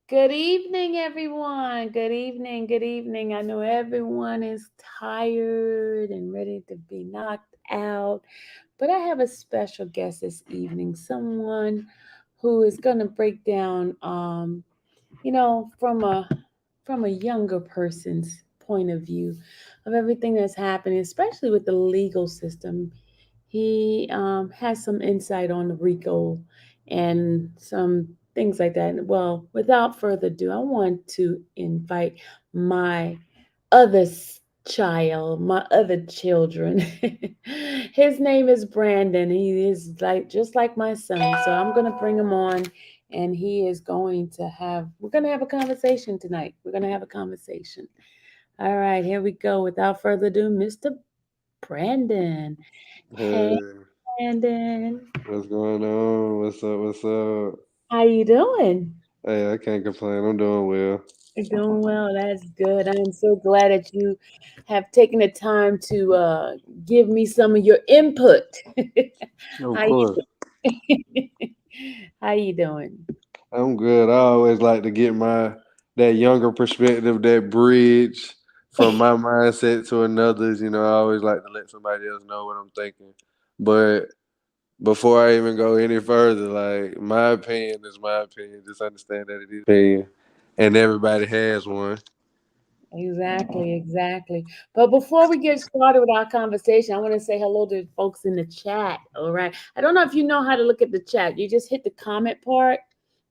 Good evening, everyone. Good evening. Good evening. I know everyone is tired and ready to be knocked out, but I have a special guest this evening, someone who is going to break down, from a younger person's point of view of everything that's happening, especially with the legal system. He has some insight on the RICO and some things like that. Well, without further ado, I want to invite my other child, my other children. His name is Brandon. He is like just like my son. So I'm gonna bring him on, and he is going to have. We're gonna have a conversation tonight. We're gonna have a conversation. All right, here we go. Without further ado, Mr. Brandon. Hey, Hey, Brandon. what's going on? What's up? What's up? How you doing? Hey, I can't complain. I'm doing well. You're doing well. That's good. I'm so glad that you have taken the time to give me some of your input. Of How you course. How you doing? I'm good. I always like to get my that younger perspective, that bridge from my mindset to another's. I always like to let somebody else know what I'm thinking. But before I even go any further, like my opinion is my opinion. Just understand that it is opinion, and everybody has one. Exactly, exactly. But before we get started with our conversation, I want to say hello to folks in the chat. All right. I don't know if you know how to look at the chat. You just hit the comment part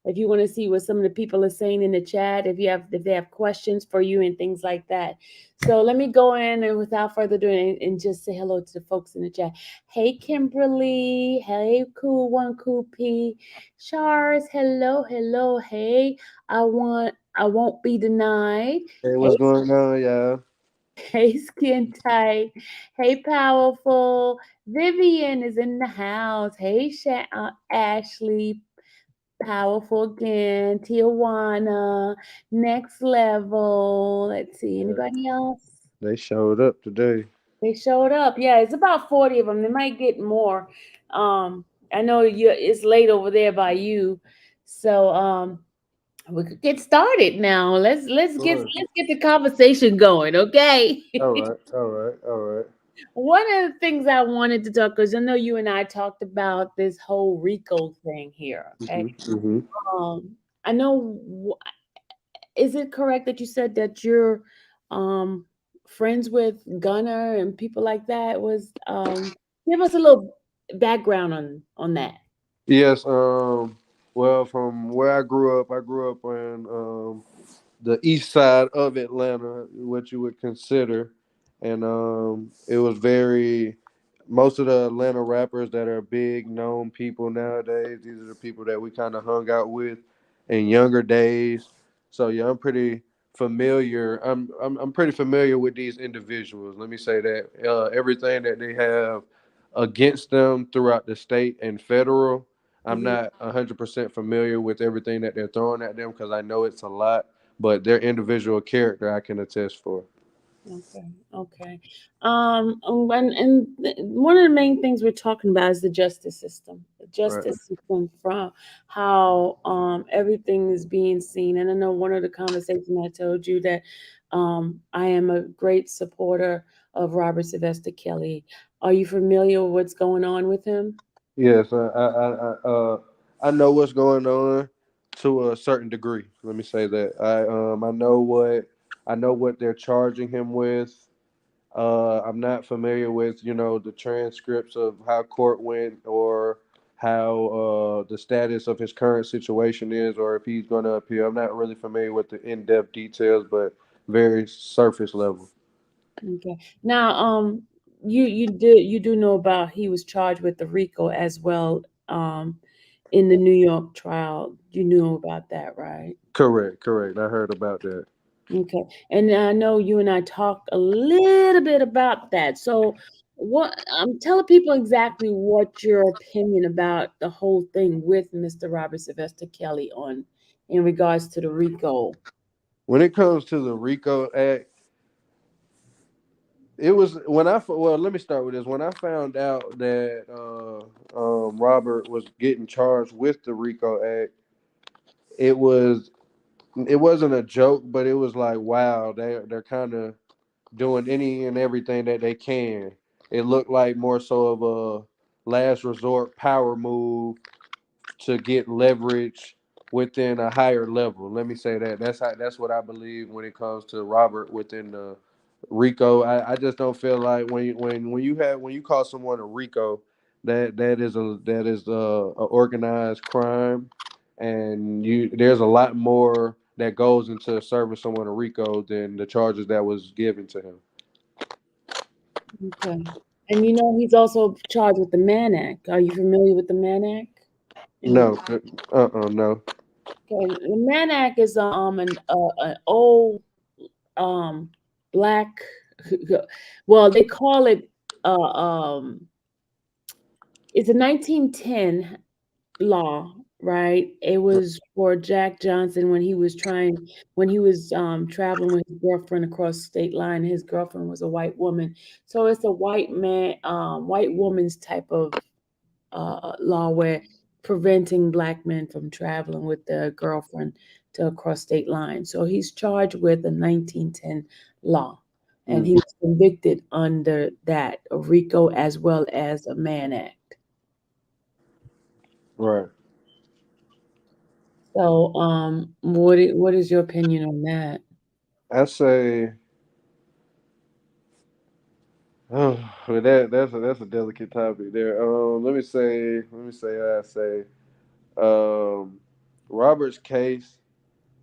if you want to see what some of the people are saying in the chat, if they have questions for you and things like that. So let me go in and without further ado and just say hello to the folks in the chat. Hey Kimberly, hey Cool One Cool P, Chars, hello, hello, hey. I won't be denied. Hey, Hey what's going on, y'all? Hey, skin tight. Hey, powerful. Vivian is in the house. Hey, Ashley. Powerful again. Tijuana. Next level. Let's see. Yeah, Anybody else? they showed up today. They showed up. Yeah, it's about 40 of them. They might get more. Um, I know it's late over there by you. So, we could get started now. Let's Of get course. let's get the conversation going, okay? All right, all right, all right. One of the things I wanted to talk, because I know you and I talked about this whole RICO thing here. Okay, Mm-hmm. um, I know. Is it correct that you said that you're um friends with Gunner and people like that? Give us a little background on that. Yes. Well, from where I grew up in the east side of Atlanta, what you would consider, and it was very. Most of the Atlanta rappers that are big known people nowadays, these are the people that we kind of hung out with in younger days. So yeah, I'm pretty familiar. I'm pretty familiar with these individuals. Let me say that everything that they have against them throughout the state and federal. I'm Mhm. not 100% familiar with everything that they're throwing at them because I know it's a lot, but their individual character I can attest for. Okay, okay. One of the main things we're talking about is the justice system. The Right. justice system from how everything is being seen. And I know one of the conversations I told you that I am a great supporter of Robert Sylvester Kelly. Are you familiar with what's going on with him? Yes, I know what's going on to a certain degree. Let me say that I know what they're charging him with. I'm not familiar with the transcripts of how court went or how the status of his current situation is, or if he's going to appeal. I'm not really familiar with the in-depth details, but very surface level. Okay. Now, you do know about he was charged with the RICO as well, in the New York trial. You knew about that, right? Correct, correct. I heard about that. Okay. And I know you and I talked a little bit about that. So, what I'm telling people exactly what your opinion about the whole thing with Mr. Robert Sylvester Kelly on in regards to the RICO. When it comes to the RICO Act, it was well. Let me start with this. When I found out that Robert was getting charged with the RICO Act, it was it wasn't a joke, but it was like, wow, they're kind of doing any and everything that they can. It looked like more so of a last resort power move to get leverage within a higher level. Let me say that. That's what I believe when it comes to Robert within the RICO. I just don't feel like when you call someone a RICO, that is a organized crime, and you there's a lot more that goes into serving someone a RICO than the charges that was given to him. Okay. And you know he's also charged with the Mann Act. Are you familiar with the Mann Act? And No, no. okay, the Mann Act is an old um black well they call it uh um it's a 1910 law, right? It was for Jack Johnson when he was traveling with his girlfriend across the state line. His girlfriend was a white woman, so it's a white woman's type of law where preventing black men from traveling with their girlfriend to across state lines. So he's charged with a 1910 law, and he Mm, was convicted under that, a RICO as well as a Mann Act. right. So, what is your opinion on that? I say, oh, well, that's a delicate topic there. Let me say, I say, um, Robert's case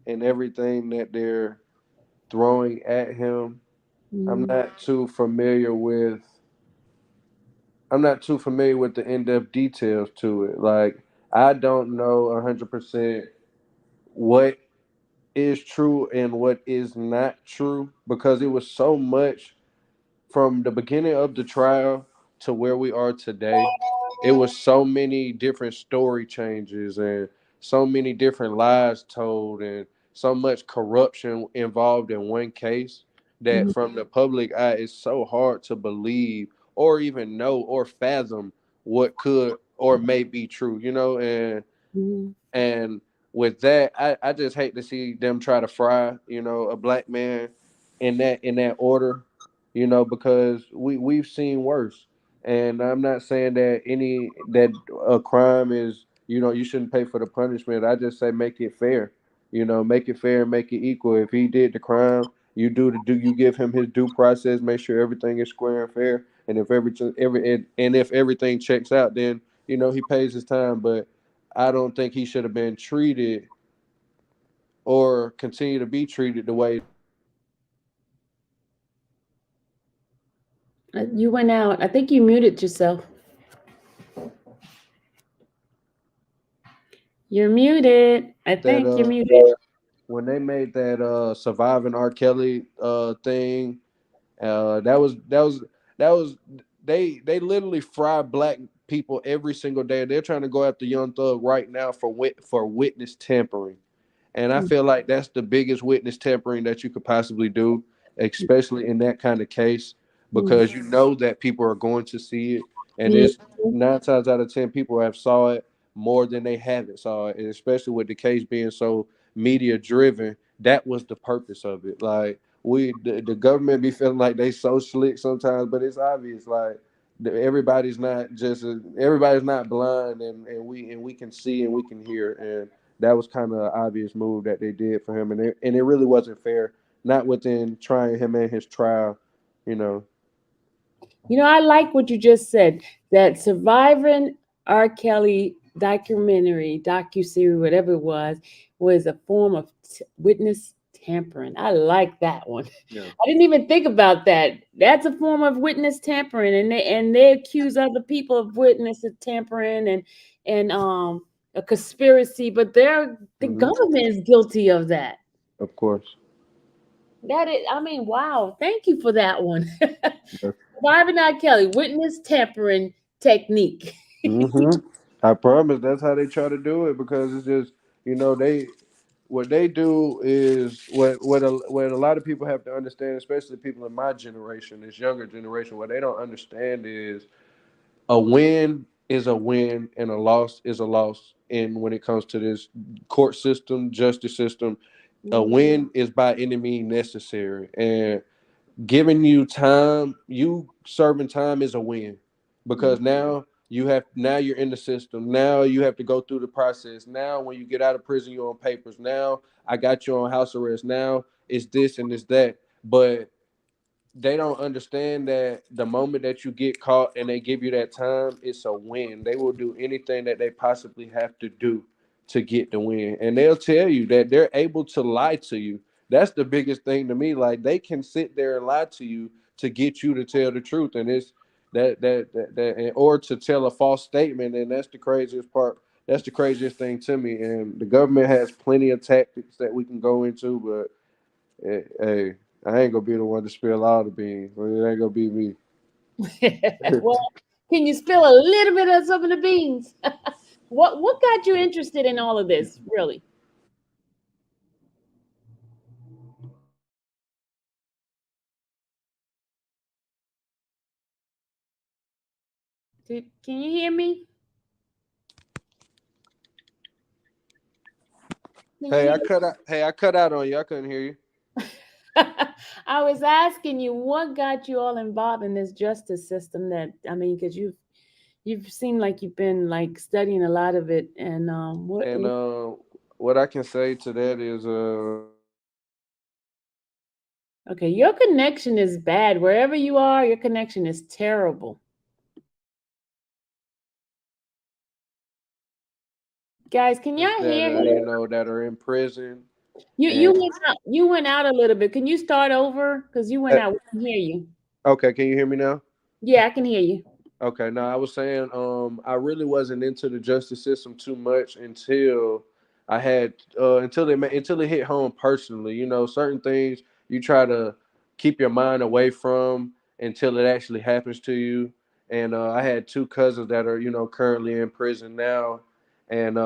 and everything that they're throwing at him. I'm Mm, not too familiar with. I'm not too familiar with the in-depth details to it. Like, I don't know 100% what is true and what is not true because it was so much from the beginning of the trial to where we are today. It was so many different story changes and so many different lies told and so much corruption involved in one case that mhm, from the public eye it's so hard to believe or even know or fathom what could or may be true, mhm. and with that, I just hate to see them try to fry, a black man in that order, because we've seen worse. And I'm not saying that a crime is, you shouldn't pay for the punishment. I just say make it fair. Make it fair and make it equal. If he did the crime, you give him his due process, make sure everything is square and fair. And if if everything checks out, then he pays his time. But I don't think he should have been treated or continue to be treated the way that he is. You went out. I think you muted yourself. You're muted. I That think you're muted. when they made that surviving R. Kelly thing, that was they literally fry black people every single day. They're trying to go after Young Thug right now for witness tampering. And I feel like that's the biggest witness tampering that you could possibly do, especially in that kind of case, Mhm. because you know that people are going to see it. And Yeah. it's 9 times out of 10 people have saw it more than they haven't saw it. And especially with the case being so media driven, that was the purpose of it. Like the government be feeling like they so slick sometimes, but it's obvious like everybody's not blind, and we can see and we can hear, and that was kind of an obvious move that they did for him, and it really wasn't fair, not within trying him and his trial, you know. You know, I like what you just said. That surviving R. Kelly documentary, docu-series, whatever it was a form of witness tampering. I like that one. Yeah. I didn't even think about that. That's a form of witness tampering, and they accuse other people of witness tampering and a conspiracy, but the Hmm. government is guilty of that. Of course. That is, I mean, wow. Thank you for that one. Yeah. Marvin R. Kelly, witness tampering technique. Hmm. I promise that's how they try to do it, because it's just, they what they do is what a lot of people have to understand, especially people in my generation, this younger generation. What they don't understand is a win is a win and a loss is a loss. And when it comes to this court system, justice system, A Mm. win is by any means necessary, and giving you time, you serving time is a win, Mhm. because now you're in the system. Now you have to go through the process. Now when you get out of prison, you're on papers. Now I got you on house arrest. Now it's this and it's that. But they don't understand that the moment that you get caught and they give you that time, it's a win. They will do anything that they possibly have to do to get the win. And they'll tell you that they're able to lie to you. That's the biggest thing to me. Like, they can sit there and lie to you to get you to tell the truth. And it's that or to tell a false statement. And that's the craziest part. That's the craziest thing to me. And the government has plenty of tactics that we can go into, but hey, I ain't gonna be the one to spill all the beans. Well, it ain't gonna be me. Well, can you spill a little bit of some of the beans? What got you interested in all of this, really? Can you hear me? Can you Hey, hear I cut out. Hey, I cut out on you. I couldn't hear you. I was asking you what got you all involved in this justice system that I mean, because you've seemed like you've been like studying a lot of it, and And what I can say to that is, okay, your connection is bad wherever you are. Your connection is terrible, guys. Can y'all that hear you him? know, that are in prison. You And went out. You went out a little bit. Can you start over? Because you went out. We can hear you. okay, can you hear me now? Yeah, I can hear you. Okay, no, I was saying, I really wasn't into the justice system too much until I had, until it hit home personally. You know, certain things you try to keep your mind away from until it actually happens to you. And I had two cousins that are, currently in prison now, and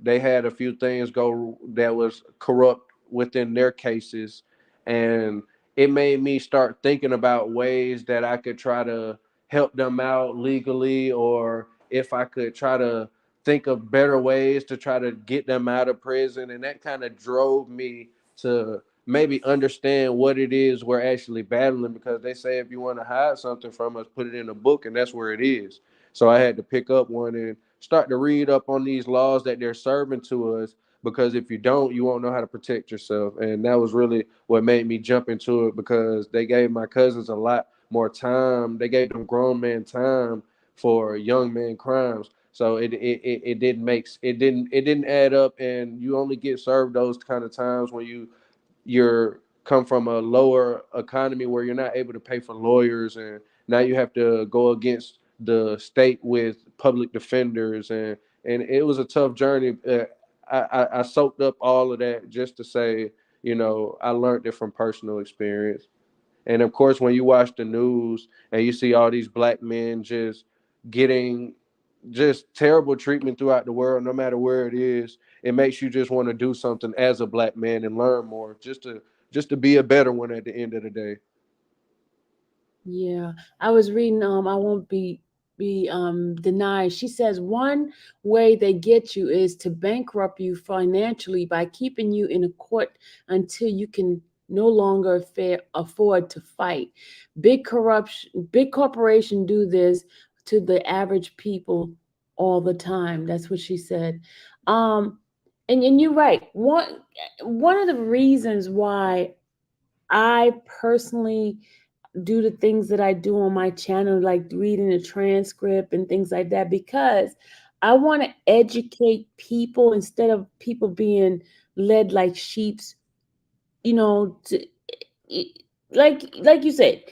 they had a few things go that was corrupt within their cases, and it made me start thinking about ways that I could try to help them out legally, or if I could try to think of better ways to try to get them out of prison. And that kind of drove me to maybe understand what it is we're actually battling, because they say if you want to hide something from us, put it in a book, and that's where it is. So I had to pick up one and start to read up on these laws that they're serving to us, because if you don't, you won't know how to protect yourself. And that was really what made me jump into it, because they gave my cousins a lot more time. They gave them grown man time for young man crimes. So it didn't add up, and you only get served those kind of times when you're come from a lower economy where you're not able to pay for lawyers, and now you have to go against the state with public defenders, and it was a tough journey. I soaked up all of that just to say, I learned it from personal experience. And of course, when you watch the news and you see all these black men just getting just terrible treatment throughout the world, no matter where it is, it makes you just want to do something as a black man and learn more, just to be a better one at the end of the day. Yeah, I was reading. I won't be denied. She says one way they get you is to bankrupt you financially by keeping you in a court until you can no longer afford to fight. Big corporation do this to the average people all the time. That's what she said. Um, and you're right. One of the reasons why I personally do the things that I do on my channel, like reading a transcript and things like that, because I want to educate people instead of people being led like sheeps, you know, like you said,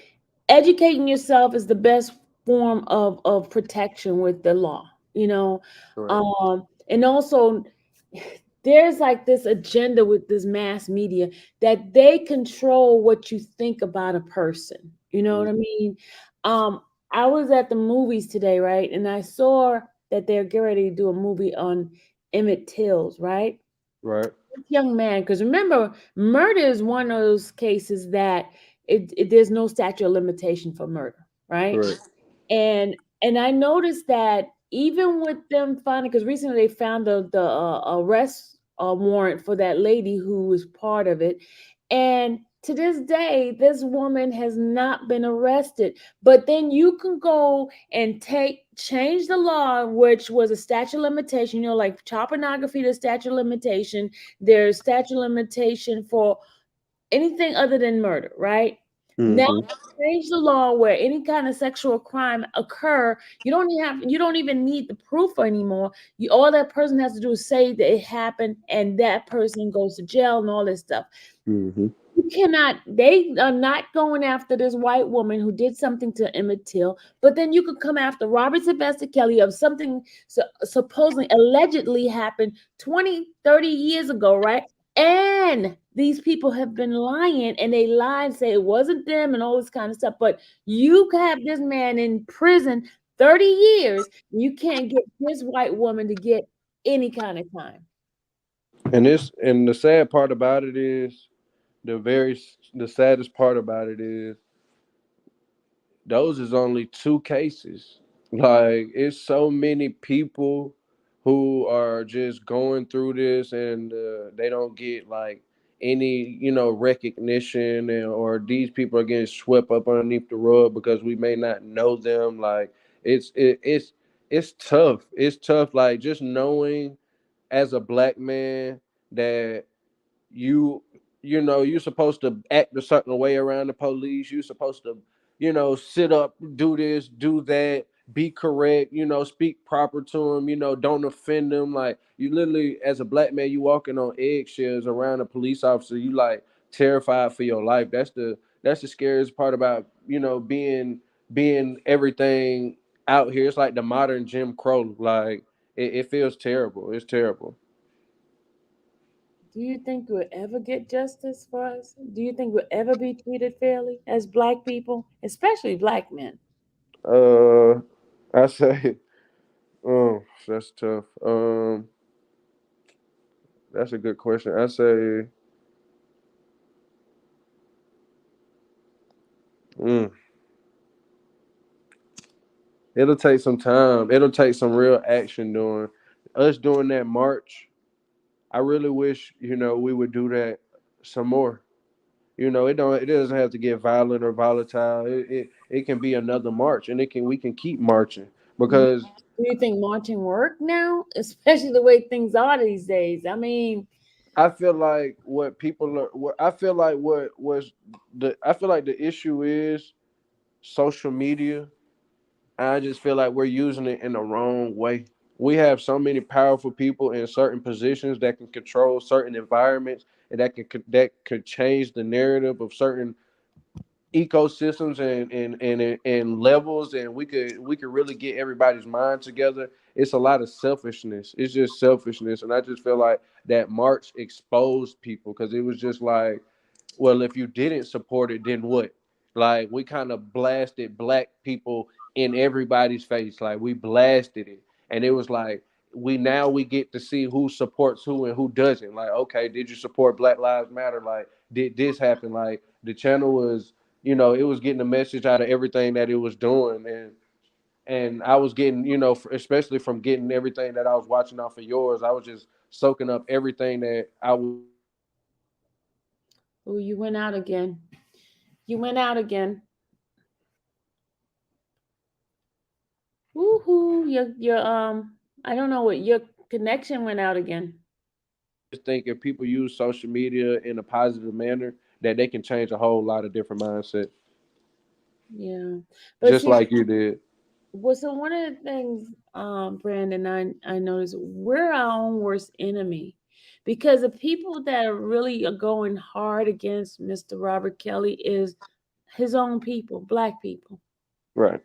educating yourself is the best form of protection with the law, you know. Correct. And also there's like this agenda with this mass media that they control what you think about a person. You know what I mean? Um, I was at the movies today, right? And I saw that they're getting ready to do a movie on Emmett Tills, right? Right. This young man, because remember, murder is one of those cases that there's no statute of limitation for murder, right? Correct. And I noticed that even with them finding, because recently they found the arrest. warrant for that lady who was part of it. And to this day, this woman has not been arrested. But then you can go and change the law, which was a statute of limitation, like child pornography, the statute of limitation. There's statute of limitation for anything other than murder, right? Now Hmm. change the law where any kind of sexual crime occur, you don't even need the proof anymore. All that person has to do is say that it happened, and that person goes to jail and all this stuff. Hmm. You cannot, they are not going after this white woman who did something to Emmett Till, but then you could come after Robert Sylvester Kelly of something supposedly allegedly happened 20, 30 years ago, right? And these people have been lying, and they lie and say it wasn't them and all this kind of stuff. But you have this man in prison 30 years, and you can't get this white woman to get any kind of time. And the sad part about it is the saddest part about it is those is only two cases. Like it's so many people who are just going through this and they don't get like any recognition or these people are getting swept up underneath the rug because we may not know them. Like it's it, it's it's tough. It's tough. Like just knowing as a black man that you you're supposed to act a certain way around the police. You're supposed to sit up, do this, do that, be correct, speak proper to them, don't offend them. Like you literally as a black man, you walking on eggshells around a police officer. You like terrified for your life. That's the scariest part about being everything out here. It's like the modern Jim Crow. Like it feels terrible. It's terrible. Do you think we'll ever get justice for us? Do you think we'll ever be treated fairly as black people, especially black men? uh I say, oh, that's tough. That's a good question. I say, mm, it'll take some time. It'll take some real action doing us doing that march. I really wish we would do that some more. It doesn't have to get violent or volatile. It can be another march, and we can keep marching Do because you think marching work now, especially the way things are these days? I mean, I feel like what people are. What I feel like what was the I feel like the issue is social media. I just feel like we're using it in the wrong way. We have so many powerful people in certain positions that can control certain environments and that could change the narrative of certain ecosystems and levels, and we could really get everybody's mind together. It's a lot of selfishness. It's just selfishness, and I just feel like that march exposed people because it was just like, well, if you didn't support it, then what? Like we kind of blasted black people in everybody's face. Like we blasted it. And it was like we get to see who supports who and who doesn't. Like, okay, did you support Black Lives Matter? Like, did this happen? Like the channel was, it was getting the message out of everything that it was doing. And I was getting, especially from getting everything that I was watching off of yours, I was just soaking up everything that I was oh, you went out again. You went out again. Woohoo! I don't know what your connection went out again. just think if people use social media in a positive manner, that they can change a whole lot of different mindsets, Yeah, but just see, like you did. so one of the things, Brandon, I noticed we're our own worst enemy, because the people that are really are going hard against Mr. Robert Kelly is his own people, black people. Right.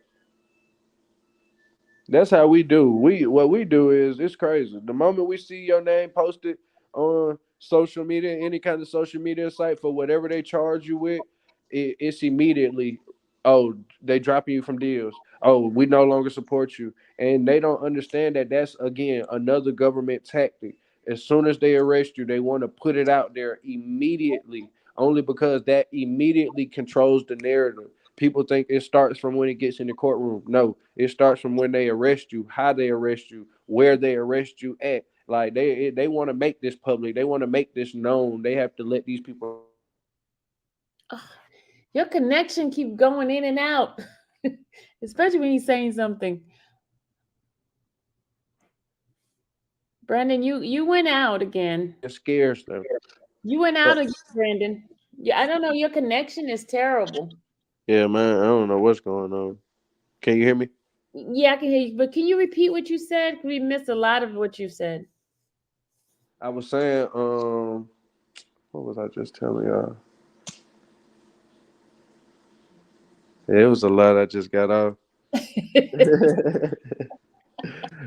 That's how we do. What we do is it's crazy. The moment we see your name posted on social media, any kind of social media site for whatever they charge you with, it's immediately, oh, they dropping you from deals. Oh, we no longer support you, and they don't understand that that's again another government tactic. As soon as they arrest you, they want to put it out there immediately, only because that immediately controls the narrative. People think it starts from when it gets in the courtroom. No, it starts from when they arrest you, how they arrest you, where they arrest you at. Like they want to make this public. They want to make this known. They have to let these people know that they're scared of them. Ugh, your connection keep going in and out, especially when you're saying something. Brandon, you went out again. It scares them. You went out But again, Brandon. Yeah, I don't know. Your connection is terrible. yeah, man, I don't know what's going on. Can you hear me? Yeah, I can hear you, but can you repeat what you said? We missed a lot of what you said. I was saying, what was I just telling y'all? Yeah, it was a lot I just got off.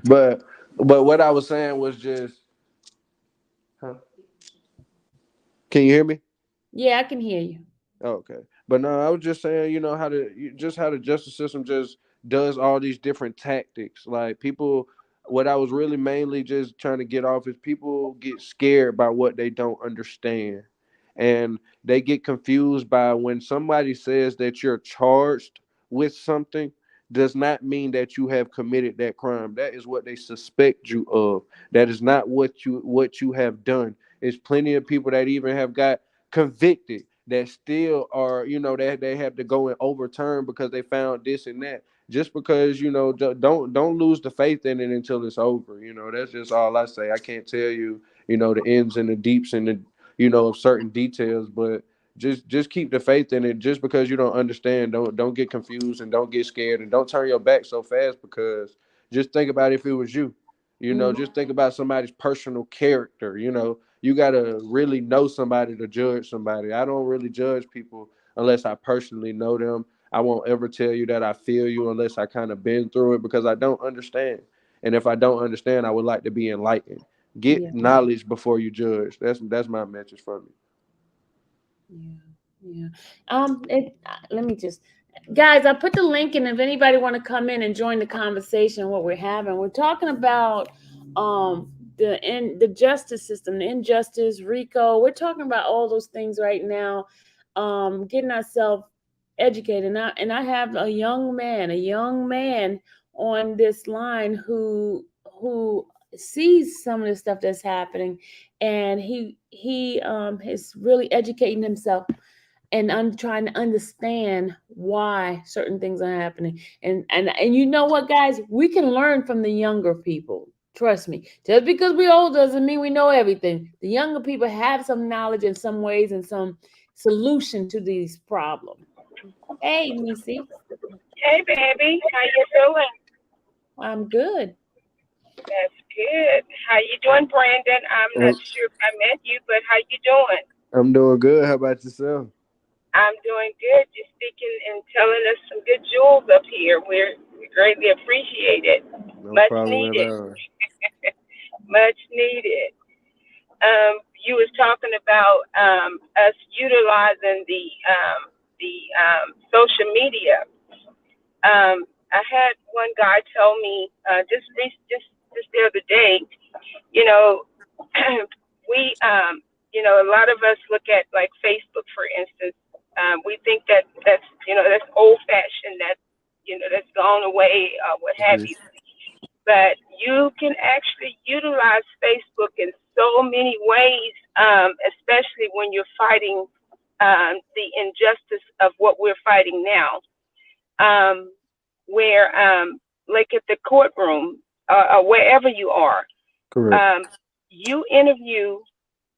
but but what I was saying was just, huh? Can you hear me? Yeah, I can hear you. Okay, but no, I was just saying, just how the justice system just does all these different tactics. Like people, what I was really mainly just trying to get off is people get scared by what they don't understand, and they get confused by when somebody says that you're charged with something. Does not mean that you have committed that crime. That is what they suspect you of. That is not what you have done. There's plenty of people that even have got convicted that still are, that they have to go and overturn because they found this and that. Just because, don't lose the faith in it until it's over. That's just all I say. I can't tell you, the ins and the deeps and the, of certain details, but just keep the faith in it. Just because you don't understand, don't get confused and don't get scared and don't turn your back so fast, because just think about if it was you. Mm, Just think about somebody's personal character. You gotta really know somebody to judge somebody. I don't really judge people unless I personally know them. I won't ever tell you that I feel you unless I kind of been through it, because I don't understand. And if I don't understand, I would like to be enlightened. yeah, Get knowledge before you judge. That's my message from you. yeah, yeah. Let me just, guys, I put the link in if anybody want to come in and join the conversation. What we're having, we're talking about the justice system, the injustice, RICO. We're talking about all those things right now. Getting ourselves educated, and I have a young man on this line who sees some of the stuff that's happening, and he is really educating himself and I'm trying to understand why certain things are happening. And you know what, guys, we can learn from the younger people. Trust me. Just because we're old doesn't mean we know everything. The younger people have some knowledge in some ways and some solution to these problems. Hey, Nisi, Hey, baby. How you doing? I'm good. That's good. How you doing, Brandon? I'm not I'm, sure if I met you, but how you doing? I'm doing good. How about yourself? I'm doing good. You're speaking and telling us some good jewels up here. We greatly appreciate it. No Much problem at needed. all. Much needed. You was talking about us utilizing the social media. I had one guy tell me just the other day, you know, we, a lot of us look at like Facebook, for instance. We think that that's old fashioned, that's gone away, what have Mhm. you. But you can actually utilize Facebook in so many ways, especially when you're fighting the injustice of what we're fighting now. Um, where, like at the courtroom, or wherever you are, Correct. um, you interview,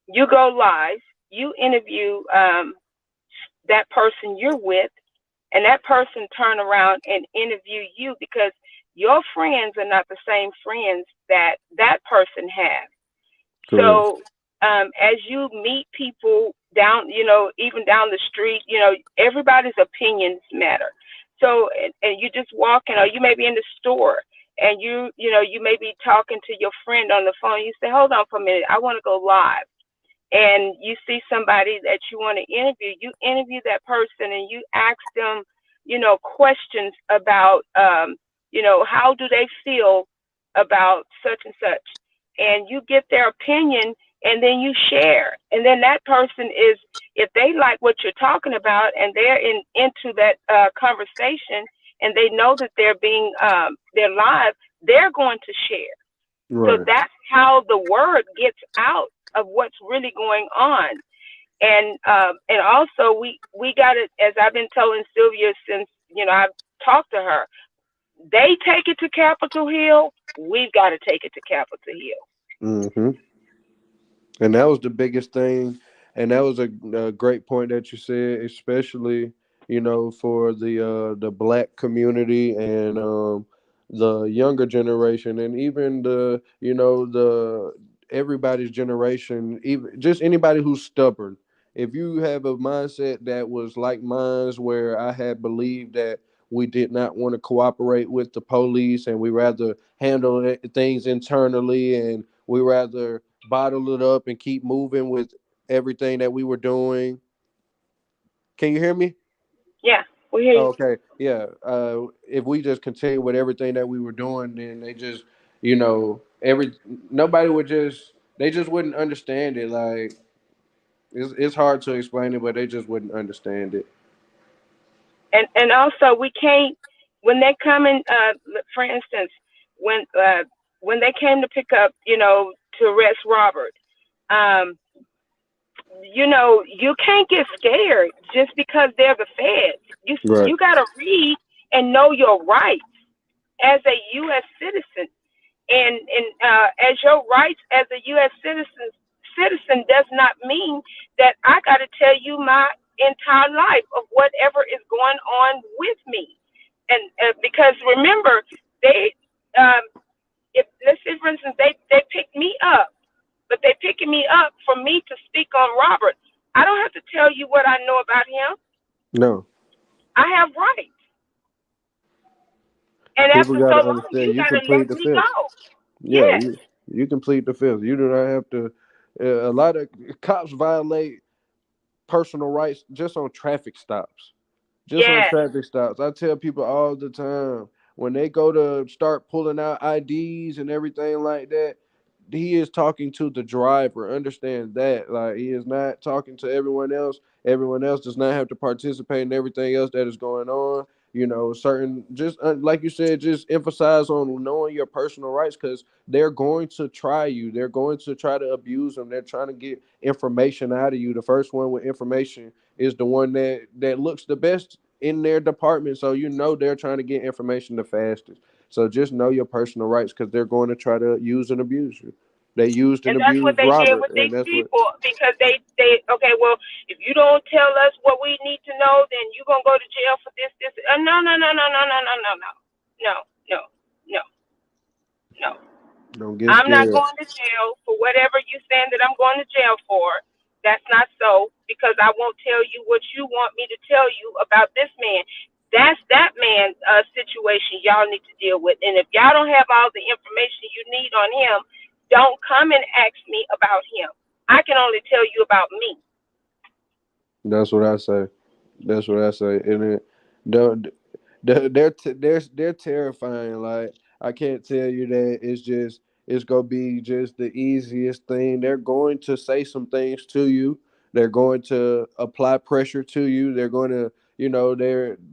you go live, you interview that person you're with, and that person turn around and interview you because your friends are not the same friends that that person has. Correct. So as you meet people down, even down the street, everybody's opinions matter. So, and you just walking, or you may be in the store, and you may be talking to your friend on the phone. You say, "Hold on for a minute, I want to go live." And you see somebody that you want to interview, you interview that person and you ask them, questions about, how do they feel about such and such, and you get their opinion, and then you share, and then that person is, if they like what you're talking about, and they're into that conversation, and they know that they're live, they're going to share. So Right. that's how the word gets out of what's really going on. And also we got it, as I've been telling Sylvia since I've talked to her. They take it to Capitol Hill. We've got to take it to Capitol Hill. Mm-hmm. And that was the biggest thing, and that was a great point that you said, especially for the black community and the younger generation, and even the everybody's generation, even just anybody who's stubborn. If you have a mindset that was like mine's, where I had believed that we did not want to cooperate with the police and we rather handle things internally, and we rather bottle it up and keep moving with everything that we were doing. Can you hear me? Yeah, we hear Oh, you. okay. Yeah. If we just continue with everything that we were doing, then they just, every nobody would just they just wouldn't understand it. Like it's hard to explain it, but they just wouldn't understand it. And also we can't, when they come in. For instance, when uh, when they came to pick up, to arrest Robert. Um, you can't get scared just because they're the feds. Right. You got to read and know your rights as a U.S. citizen, and as your rights as a U.S. citizen does not mean that I got to tell you my entire life of whatever is going on with me, and because remember they um, if let's say for instance they picked me up, but they picking me up for me to speak on Robert. I don't have to tell you what I know about him. No, I have rights. And people after got so to long, understand. you You got to let complete the me fifth. go. Yeah, Yes, you complete the fifth. You do not have to. A lot of cops violate personal rights just on traffic stops. Just on yes. traffic stops. I tell people all the time, when they go to start pulling out IDs and everything like that, he is talking to the driver. Understand that. Like, he is not talking to everyone else. Everyone else does not have to participate in everything else that is going on. Certain, just like you said, just emphasize on knowing your personal rights, because they're going to try you. They're going to try to abuse them. They're trying to get information out of you. The first one with information is the one that looks the best in their department. So they're trying to get information the fastest. So just know your personal rights, because they're going to try to use and abuse you. They used and And that's what abused they did Robert, with and these that's what. people because they okay, well, if you don't tell us what we need to know, then you're gonna go to jail for this, this. No, no, no, no, no, no, no, no, no, no, no, no, no. Don't get I'm not scared. going to jail for whatever you saying that I'm going to jail for. That's not so because I won't tell you what you want me to tell you about this man. That's that man situation y'all need to deal with. And if y'all don't have all the information you need on him, don't come and ask me about him. I can only tell you about me. That's what I say. That's what I say. And don't they're terrifying. Like, I can't tell you that it's gonna be just the easiest thing. They're going to say some things to you. They're going to apply pressure to you. They're going to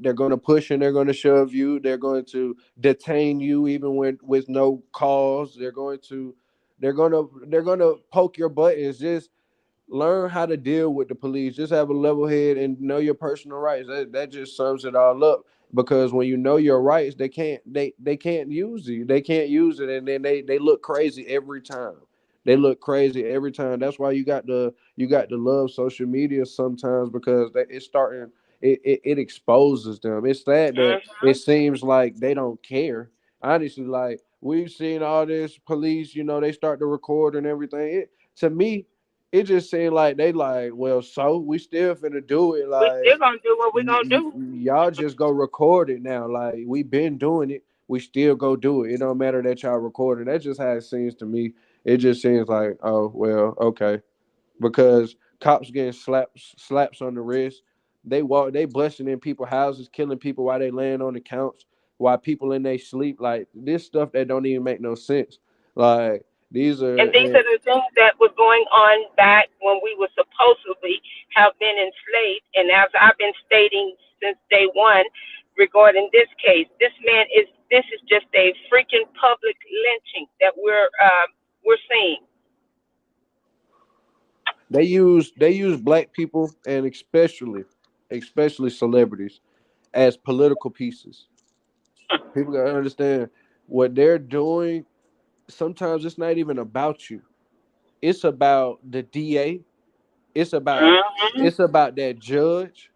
they're going to push and they're going to shove you. They're going to detain you even with no cause. They're going to poke your buttons. Just learn how to deal with the police. Just have a level head and know your personal rights. That just sums it all up. Because when you know your rights, they can't use you. They can't use it, and then they look crazy every time. They look crazy every time. That's why you got to love social media sometimes, because it's starting. It exposes them. It's sad that it Hmm. seems like they don't care. Honestly, like, we've seen all this police. They start to record and everything. To me, it just seemed like they like, well, so we still finna do it. We Like, still gonna do what we gonna do. y'all just go record it now. Like, we been doing it, we still go do it. It don't matter that y'all recording. That's just how it seems to me. It just seems like, oh well, okay, because cops getting slaps on the wrist. They busting in people's houses, killing people while they laying on the couch, while people in their sleep. Like, this stuff that don't even make no sense. Like, these are. And these are the things that were going on back when we were supposedly have been enslaved. And as I've been stating since day one regarding this case, this man is this is just a freaking public lynching that we're seeing. They use black people and especially celebrities as political pieces. People gotta understand what they're doing. Sometimes it's not even about you. It's about the DA. It's about Hmm. it's about that judge.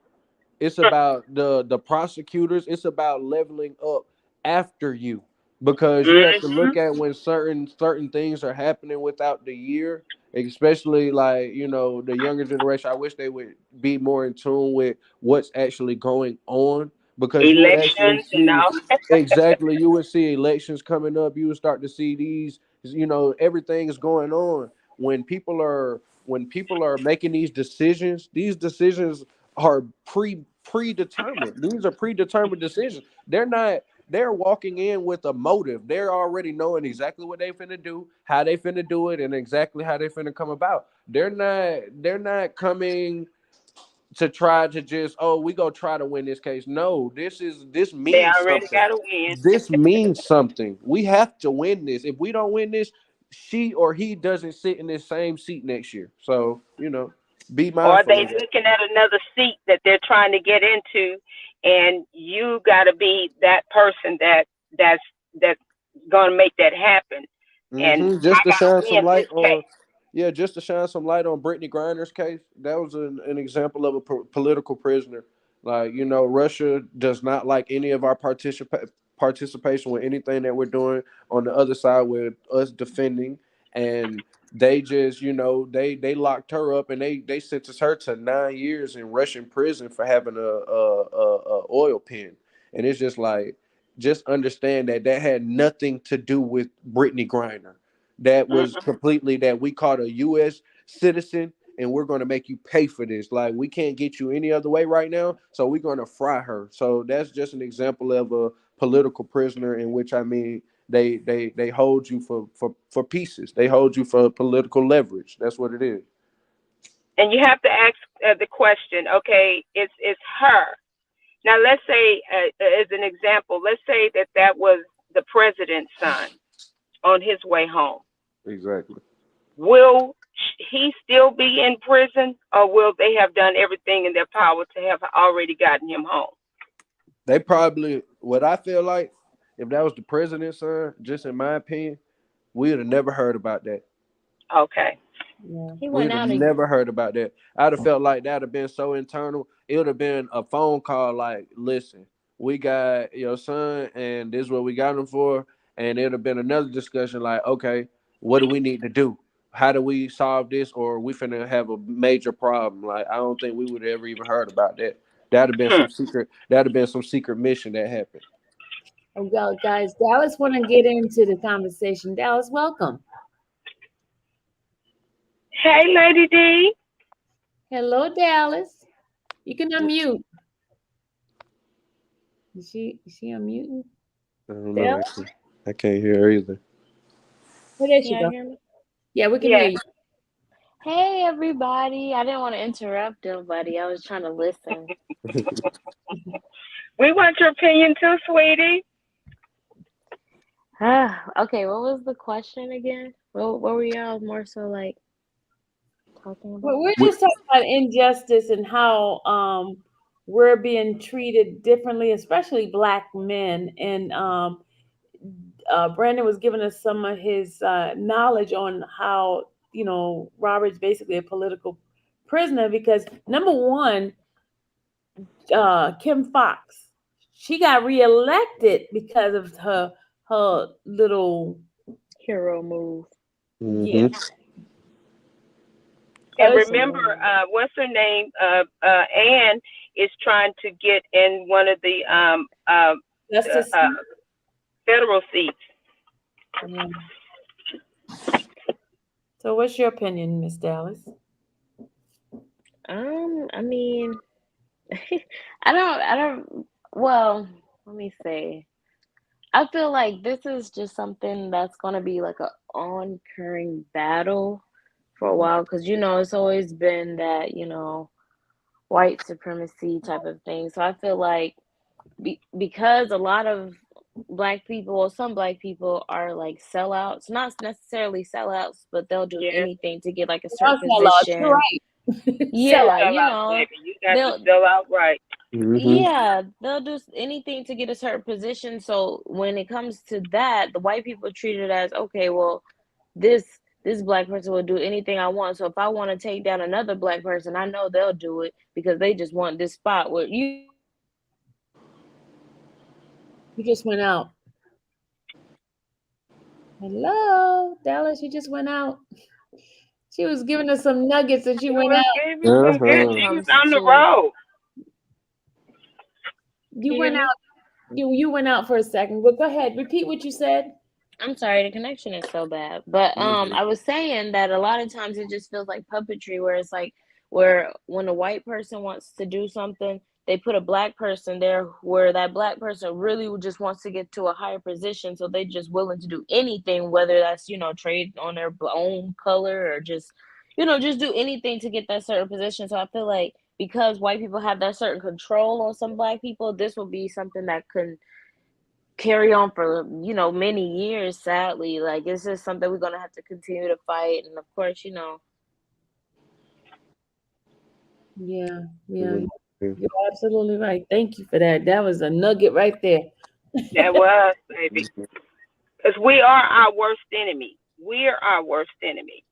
It's about the prosecutors. It's about leveling up after you, because you have to look Hmm. at when certain things are happening without the year, especially like the younger generation. I wish they would be more in tune with what's actually going on, because you would actually Elections and see all. exactly, you would see elections coming up. You would start to see these, everything is going on when people are making these decisions are predetermined. These are predetermined decisions. They're walking in with a motive. They're already knowing exactly what they finna do, how they finna do it, and exactly how they finna come about. They're not coming to try to just, oh, we go try to win this case. No, this They means already something. got to win. This means something. We have to win this. If we don't win this, she or he doesn't sit in this same seat next year. So, be Or mindful they of that. looking at another seat that they're trying to get into, and you got to be that person that's that's going to make that happen. And I Just to got to shine some win this light case. on, yeah, just to shine some light on Brittany Griner's case. That was an example of a political prisoner. Like, Russia does not like any of our participation with anything that we're doing on the other side with us defending, and they just, they locked her up, and they sentenced her to 9 years in Russian prison for having a oil pen. And it's just like, just understand that that had nothing to do with Brittany Griner. That was Mm-mm. completely that we caught a U.S. citizen, and we're going to make you pay for this. Like, we can't get you any other way right now, so we're going to fry her. So that's just an example of a political prisoner, in which, I mean, they hold you for pieces. They hold you for political leverage. That's what it is. And you have to ask the question. Okay, it's her. Now let's say, as an example, let's say that was the president's son on his way home. Exactly. Will he still be in prison, or will they have done everything in their power to have already gotten him home? They probably, what I feel like, if that was the president's son, just in my opinion, we would have never heard about that. Okay. Yeah. He went We'd have out never heard about that. I'd have felt like that'd have been so internal. It would have been a phone call like, listen, we got your son and this is what we got him for. And it would have been another discussion like, okay, what do we need to do? How do we solve this? Or we finna have a major problem. Like, I don't think we would have ever even heard about that. Hmm. That'd have been some secret mission that happened. Oh, well, guys, Dallas want to get into the conversation. Dallas, welcome. Hey, Lady D. Hello, Dallas. You can unmute. Is she unmuting? I don't know. Dallas? I can't hear her either. Oh, there Can she y'all go. hear me? Yeah, we can hear Yes, you. Hey, everybody. I didn't want to interrupt nobody. I was trying to listen. we want your opinion too, sweetie. Okay, what was the question again? What were y'all more so like talking Well, about? we're We, just talking about injustice and how we're being treated differently, especially black men. And Brandon was giving us some of his knowledge on how, Robert's basically a political prisoner because, number one, Kim Fox, she got reelected because of her little, Hero move. yeah, hmm And person. remember, what's her name? Anne is trying to get in one of the Justice. federal seats. Yeah. So, what's your opinion, Miss Dallas? I mean, I don't, well, let me say. I feel like this is just something that's going to be like a on-curring battle for a while because, it's always been that, white supremacy type of thing. So I feel like because a lot of black people, or some black people are like sellouts, not necessarily sellouts, but they'll do Yeah. anything to get like a Y'all certain sell out. You're position. right. Sell Yeah, out. you Sellouts, know, baby. You got to they'll sell out right. Mm-hmm. yeah, they'll do anything to get a certain position. So when it comes to that, the white people treat it as, okay, well, this black person will do anything I want. So if I want to take down another black person, I know they'll do it because they just want this spot. Where you know, it's like the white people are just You just went out. Hello, Dallas. You just went out. She was giving us some nuggets and she She went was out. giving some when good. it Uh-huh. She was comes on the to, road. You Can you went hear me? out. You went out for a second. But go ahead. Repeat what you said. I'm sorry, the connection is so bad. But Mm-hmm. I was saying that a lot of times it just feels like puppetry, where it's like where when a white person wants to do something, they put a black person there where that black person really just wants to get to a higher position, so they just willing to do anything, whether that's, trade on their own color or just, just do anything to get that certain position. So I feel like because white people have that certain control on some black people, this will be something that can carry on for many years, sadly. Like, it's just something we're gonna have to continue to fight. And of course, Yeah, yeah. Mm-hmm. You're absolutely right. Thank you for that. That was a nugget right there. That was, baby. Because we are our worst enemy. We're our worst enemy.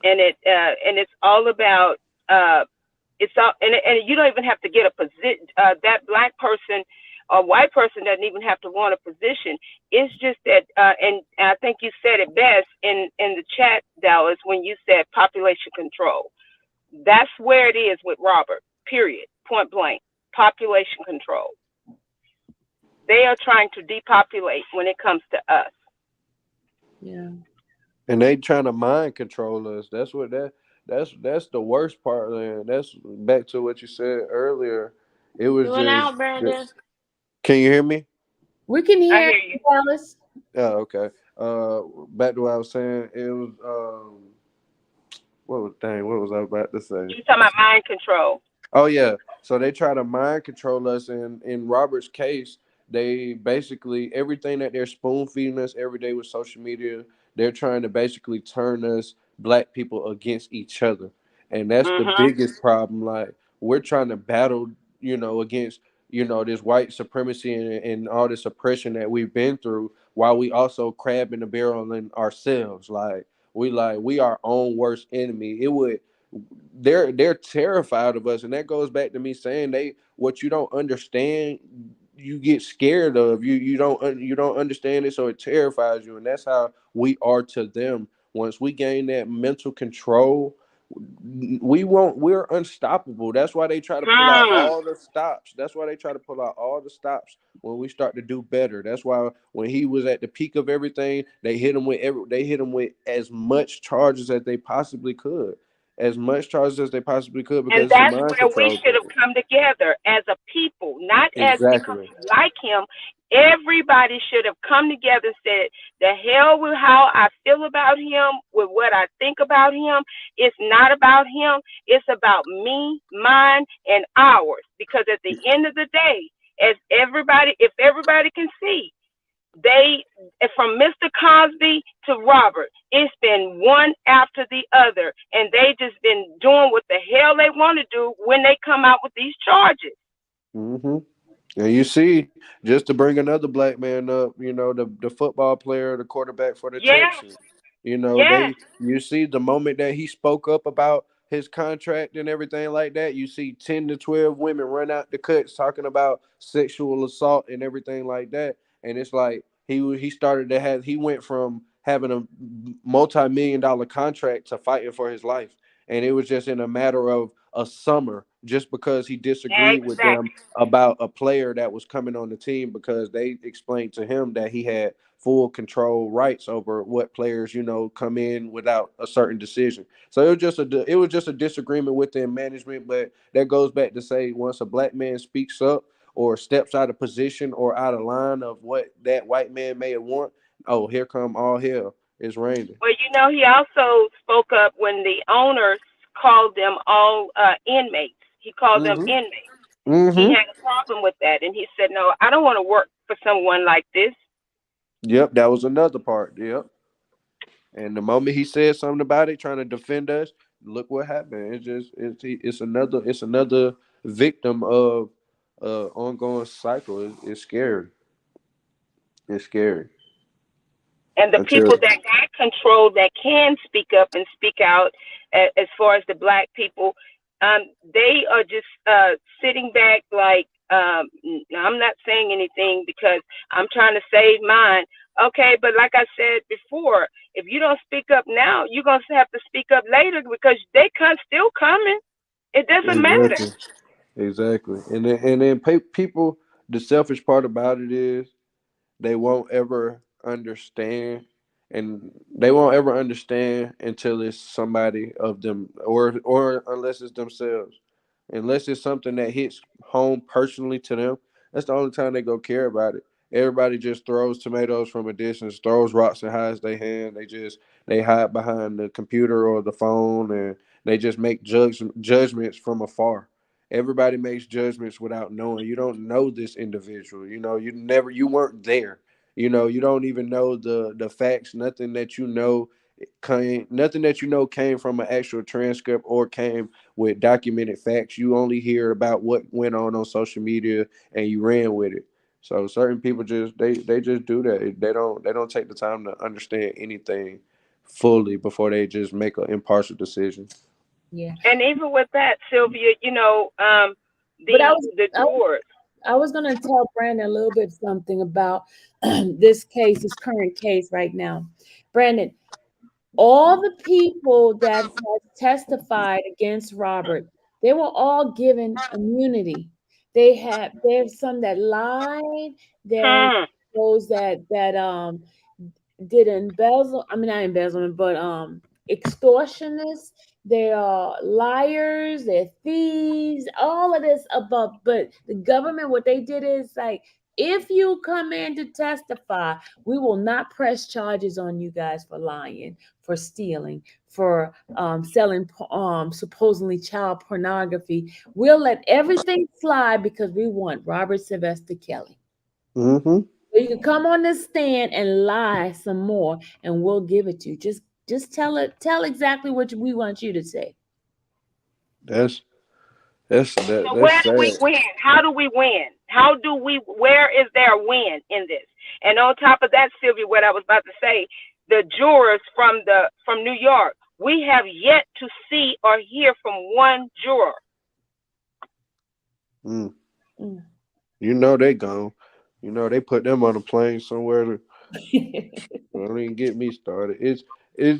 And it's all about it's all and you don't even have to get a position. That black person or white person doesn't even have to want a position. It's just that, and I think you said it best in the chat, Dallas, when you said population control. That's where it is with Robert. Period. Point blank. Population control. They are trying to depopulate when it comes to us. Yeah. And they trying to mind control us. That's the worst part. Man. That's back to what you said earlier. It you was went just. out, Brandon. Can you hear me? We can I hear hear you. Dallas. Oh, okay. Back to what I was saying. It was what was I about to say? You're talking about mind control. Oh yeah. So they try to mind control us, and in Robert's case, they basically everything that they're spoon feeding us every day with social media, they're trying to basically turn us black people against each other. And that's the Mhm. biggest problem. Like we're trying to battle, against, this white supremacy and all this oppression that we've been through while we also crab in the barrel in ourselves. Like we our own worst enemy. It would they're terrified of us, and that goes back to me saying they what you don't understand you get scared of. You don't understand it, so it terrifies you, and that's how we are to them. Once we gain that mental control, we're unstoppable. That's why they try to pull out Hmm. all the stops. That's why they try to pull out all the stops when we start to do better. That's why when he was at the peak of everything, they hit him with as much charges as they possibly could. As much charges as they possibly could And because it's a that's mind where we control should have thing. come together as a people, not as because Exactly. you like him. Everybody should have come together and said, the hell with how I feel about him, with what I think about him. It's not about him. It's about me, mine, and ours. Because at the end of the day, if everybody can see, they from Mr. Cosby to Robert, it's been one after the other, and they just been doing what the hell they want to do when they come out with these charges. Hmm. And you see, just to bring another black man up, the football player, the quarterback for the Yeah, Texans. yes, You see the moment that he spoke up about his contract and everything like that, you see 10 to 12 women run out the cuts talking about sexual assault and everything like that. And it's like he went from having a multi-million dollar contract to fighting for his life. And it was just in a matter of a summer just because he disagreed with them exactly. about a player that was coming on the team because they explained to him that he had full control rights over what players come in without a certain decision. So it was just a disagreement within management, but that goes back to say once a black man speaks up or steps out of position or out of line of what that white man may want, oh, here come all hell. It's raining. Well, he also spoke up when the owners called them all inmates. He called them Hmm. inmates. He Mm-hmm. had a problem with that, and he said, "No, I don't want to work for someone like this." Yep, that was another part. Yep. And the moment he said something about it, trying to defend us, look what happened. It's another victim of ongoing cycle. It's scary. It's scary. And the Until people that got control that can speak up and speak out, as far as the black people, they are just sitting back like, I'm not saying anything because I'm trying to save mine. Okay, but like I said before, if you don't speak up now, you're going to have to speak up later because they can still coming. It doesn't matter. exactly, exactly, and then people. The selfish part about it is they won't ever understand, and they won't ever understand until it's somebody of them, or unless it's themselves, unless it's something that hits home personally to them. That's the only time they go care about it. Everybody just throws tomatoes from a distance, throws rocks and hides their hand. They hide behind the computer or the phone, and they just make judgments from afar. Everybody makes judgments without knowing. You don't know this individual. You weren't there. You don't even know the facts. Nothing that you know came from an actual transcript or came with documented facts. You only hear about what went on social media, and you ran with it. So certain people they just do that. They don't take the time to understand anything fully before they just make an impartial decision. Yeah. And even with that, Sylvia, But the doors. I was gonna tell Brandon a little bit something about this case, this current case right now. Brandon, all the people that have testified against Robert, they were all given immunity. There's some that lied, there's Hmm. those that did embezzle, I mean not embezzlement, but extortionists, they are liars, they're thieves, all of this above. But the government, what they did is like, if you come in to testify, we will not press charges on you guys for lying, for stealing, for selling supposedly child pornography. We'll let everything slide because we want Robert Sylvester Kelly. Mm-hmm. So you can come on this stand and lie some more, and we'll give it to you. Just tell exactly what we want you to say. That's So that's where do we sad. win? How do we win? Where is there a win in this? And on top of that, Sylvia, what I was about to say, the jurors from New York, we have yet to see or hear from one juror. Mm. Mm. They gone. They put them on a plane somewhere to. Don't even get me started. It's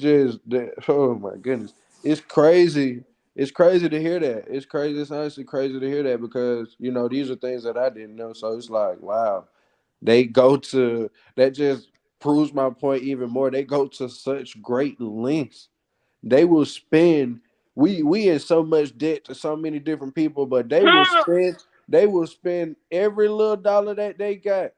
just that. Oh my goodness, it's crazy. It's crazy to hear that. It's crazy. It's honestly crazy to hear that because these are things that I didn't know. So it's like, wow, they go to that just proves my point even more. They go to such great lengths. They will spend. We in so much debt to so many different people, but they will Hmm. spend. They will spend every little dollar that they got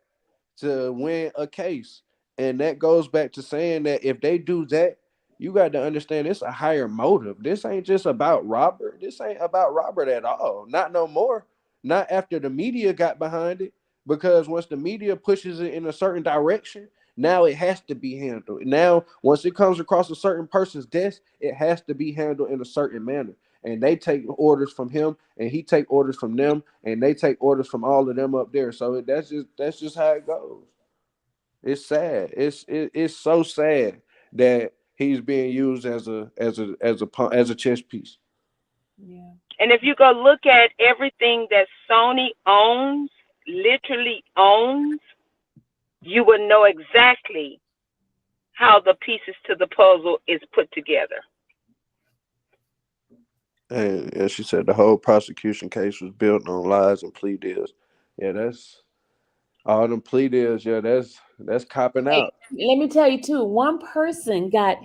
to win a case. And that goes back to saying that if they do that, you got to understand it's a higher motive. This ain't just about Robert. This ain't about Robert at all. Not no more. Not after the media got behind it. Because once the media pushes it in a certain direction, now it has to be handled. Now, once it comes across a certain person's desk, it has to be handled in a certain manner. And they take orders from him, and he take orders from them, and they take orders from all of them up there. So that's just how it goes. It's sad. It's so sad that he's being used as a chess piece. Yeah. And if you go look at everything that Sony owns, literally owns, you will know exactly how the pieces to the puzzle is put together. And as she said, the whole prosecution case was built on lies and plea deals. Yeah, that's all them plea deals. Yeah, that's copping Hey, out. let me tell you too. One person got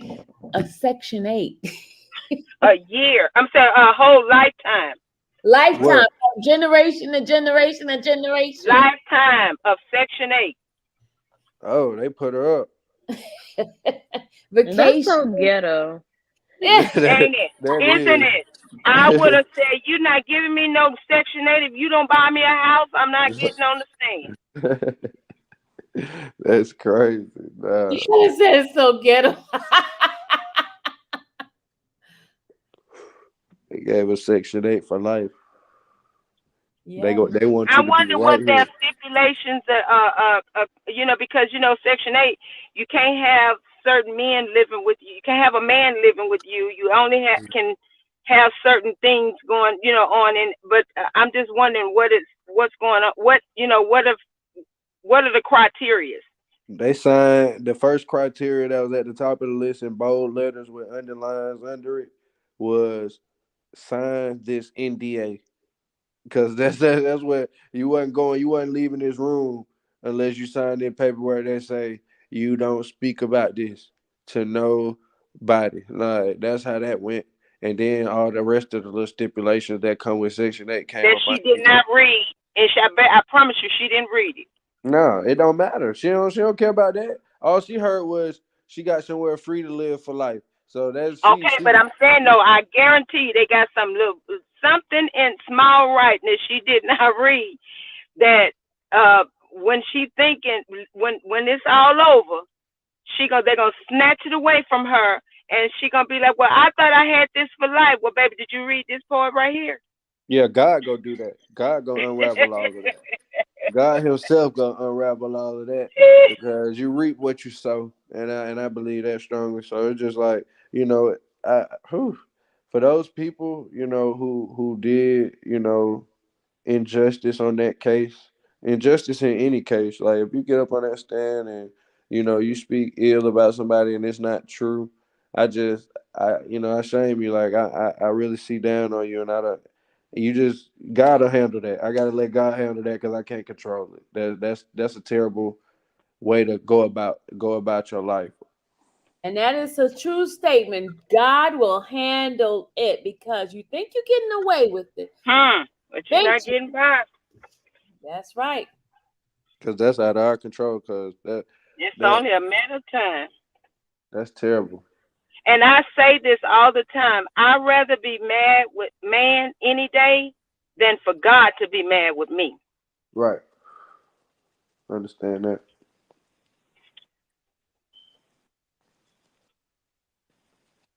a Section 8 A year. I'm saying a whole lifetime. lifetime, What? from generation to generation to generation. Lifetime of Section 8. Oh, they put her up. That's so Vacation. ghetto. Yeah. that, Ain't it? that Isn't is. it? I would have said, "You're not giving me no Section 8. If you don't buy me a house, I'm not getting on the stand." That's crazy. You Nah, should have said it's so ghetto. they gave us Section 8 for life. Yeah. They want I you to be wonder right what their here. stipulations, because Section 8, you can't have certain men living with you. You can't have a man living with you. You only can have certain things going, on. And but I'm just wondering what's going on. What are the criteria? They signed the first criteria that was at the top of the list in bold letters with underlines under it was sign this NDA. Because that's what you wasn't leaving this room unless you signed in paperwork that say you don't speak about this to nobody. Like that's how that went. And then all the rest of the little stipulations that come with Section 8 came That up she underneath did it. not read, and I promise you, she didn't read it. No, it don't matter. She don't care about that. All she heard was she got somewhere free to live for life. So that's Okay, she but I'm saying though, I guarantee you they got some little something in small writing that she did not read. That when she thinking when it's all over, they're gonna snatch it away from her, and she gonna be like, "Well, I thought I had this for life." Well, baby, did you read this part right here? Yeah, God go do that. God go unravel all of that. God Himself gonna unravel all of that because you reap what you sow, and I believe that strongly. So it's just like whew, for those people who did injustice on that case, injustice in any case. Like if you get up on that stand and you speak ill about somebody and it's not true, I shame you. Like I really see down on you, and I don't. You just gotta handle that. I gotta let God handle that because I can't control it. That's a terrible way to go about your life. And that is a true statement. God will handle it because you think you're getting away with it. But you're not Eventually. getting by. That's right. Because that's out of our control. Because It's that only a matter of time. that's terrible. And I say this all the time. I'd rather be mad with man any day than for God to be mad with me. Right. Understand that.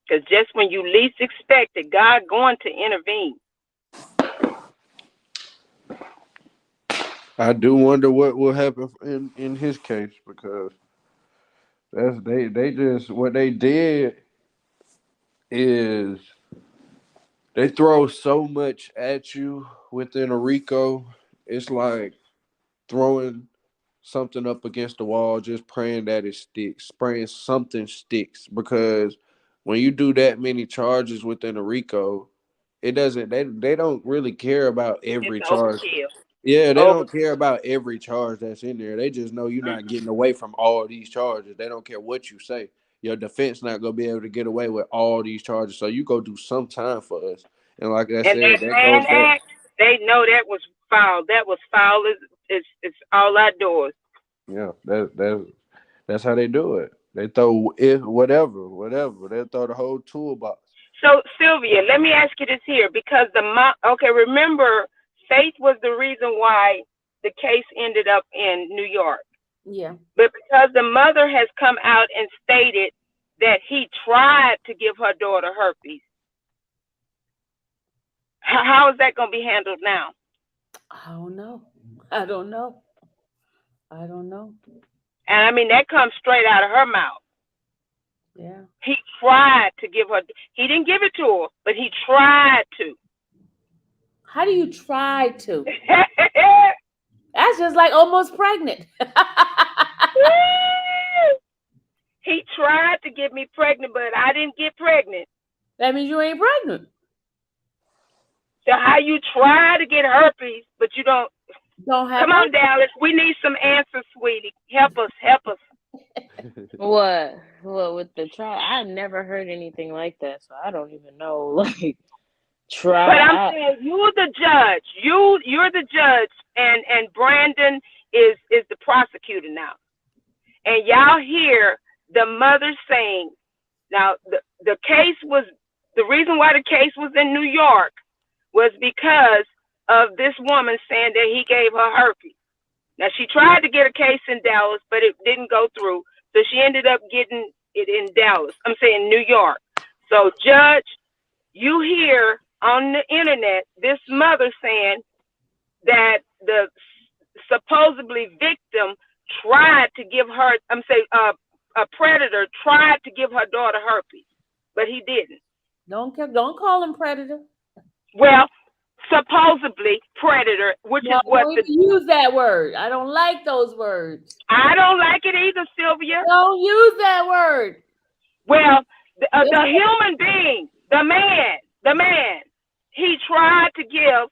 Because just when you least expect it, God going to intervene. I do wonder what will happen in his case because they just what they did is they throw so much at you within a RICO. It's like throwing something up against the wall, just praying that it sticks, praying something sticks. Because when you do that many charges within a RICO, it doesn't. They don't really care about It's every charge. overkill. Yeah, they don't care Overkill. about every charge that's in there. They just know you're not getting away from all these charges. They don't care what you say. Your defense not gonna be able to get away with all these charges. So you go do some time for us. And like I And said, that that man goes back. act, they know that was foul. That was foul. It's all outdoors. Yeah, that's how they do it. They throw it whatever. They throw the whole toolbox. So Sylvia, let me ask you this here, because okay, remember, faith was the reason why the case ended up in New York. Yeah. But because the mother has come out and stated that he tried to give her daughter herpes, how is that going to be handled now? I don't know. I don't know. I don't know. And I mean, that comes straight out of her mouth. Yeah. He tried to give her, he didn't give it to her, but he tried to. How do you try to? That's just like almost pregnant. He tried to get me pregnant, but I didn't get pregnant. That means you ain't pregnant. So how you try to get herpes, but you don't? Don't have Come on, herpes. Dallas. We need some answers, sweetie. Help us. Help us. What with the trial? I never heard anything like that, so I don't even know. Like, But I'm try. saying you're the judge. You're the judge, and Brandon is the prosecutor now. And y'all hear the mother saying, now the case was The reason why the case was in New York was because of this woman saying that he gave her herpes. Now she tried to get a case in Dallas, but it didn't go through. So she ended up getting it in Dallas. I'm saying New York. So Judge, you hear on the internet this mother saying that the supposedly victim tried to give her, I'm saying a predator tried to give her daughter herpes, but he didn't. Don't call him predator. Well, supposedly predator, which No, is what don't the even use that word. I don't like those words. I don't like it either, Sylvia. Don't use that word. Well, the human being, the man, he tried to give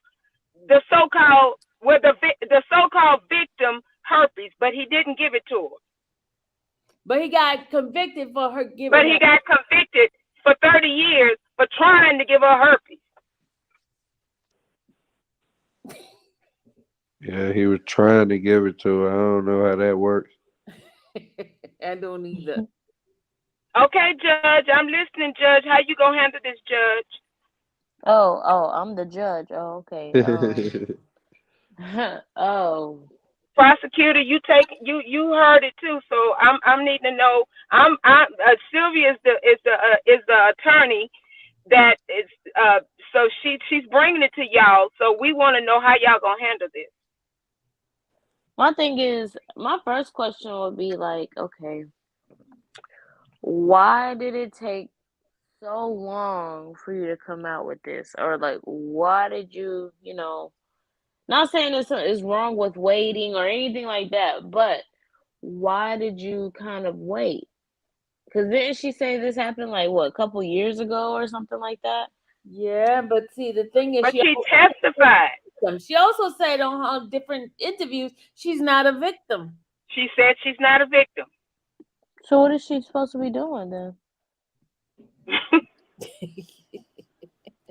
the so-called the so-called victim herpes, but he didn't give it to her. But he got convicted for her But giving he her. got convicted for 30 years for trying to give her herpes. Yeah, he was trying to give it to her. I don't know how that works. I don't either. Okay, Judge, I'm listening, Judge. How you gonna handle this, Judge? Oh, I'm the judge. Oh, okay. Oh, Prosecutor, you heard it too, so I'm needing to know. I'm Sylvia is the attorney that is so she's bringing it to y'all. So we want to know how y'all gonna handle this. my thing is, my first question would be like, okay, why did it take so long for you to come out with this? Or like, why did you, not saying it's wrong with waiting or anything like that, but why did you kind of wait? Because didn't she say this happened like what, a couple years ago or something like that? Yeah, but see, the thing is, But she testified. she also said on her different interviews she's not a victim. She said she's not a victim. So what is she supposed to be doing then?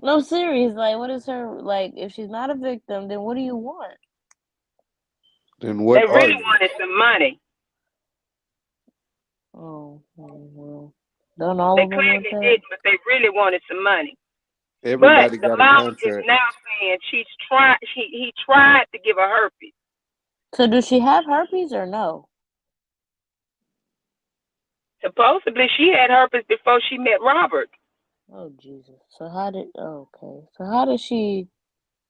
No, serious. Like, what is her like? If she's not a victim, then what do you want? Then They what are really you? wanted some money. Oh, well, don't all They of them claimed want they that? didn't, but they really wanted some money. But Everybody the got a mom is contract. now saying he tried to give her herpes. So does she have herpes or no? Supposedly she had herpes before she met Robert. Oh Jesus. So how did? Oh, okay. So how did she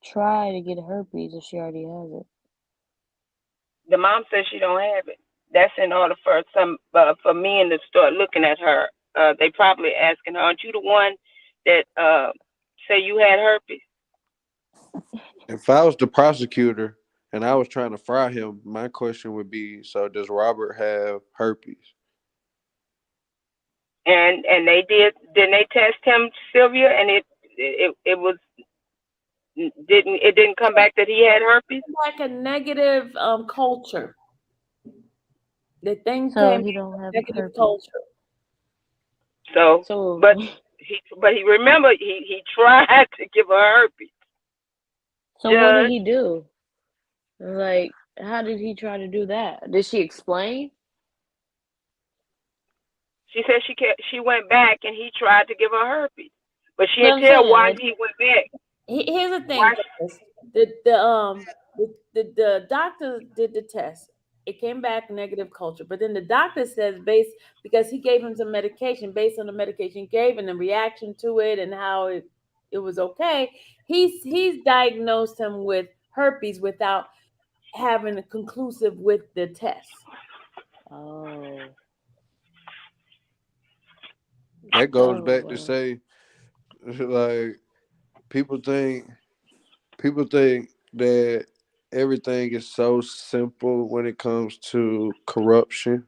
try to get herpes if she already has it? The mom says she don't have it. That's in order for some for men to start looking at her. They probably asking her, "Aren't you the one that say you had herpes?" If I was the prosecutor and I was trying to fry him, my question would be: so does Robert have herpes? And they did. Then they test him, Sylvia, and it was didn't come back that he had herpes. Like a negative culture. The thing So came he back don't with have negative herpes. culture. So, So but he remember he tried to give her herpes. so what did Judge, he do? Like, how did he try to do that? Did she explain? she said she went back and he tried to give her herpes, but she But didn't I'm tell saying, why like, he went back. Here's the thing, Why? guys. The doctor did the test. It came back negative culture, but then the doctor says based because he gave him some medication based on the medication he gave and the reaction to it and how it was okay. He's diagnosed him with herpes without having a conclusive with the test. oh, That goes oh back to well. say, like, people think people think that everything is so simple when it comes to corruption.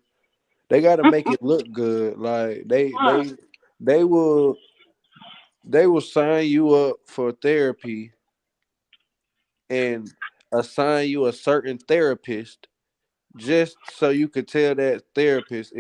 They got to make it look good. Like they will they will sign you up for therapy and assign you a certain therapist just so you could tell that therapist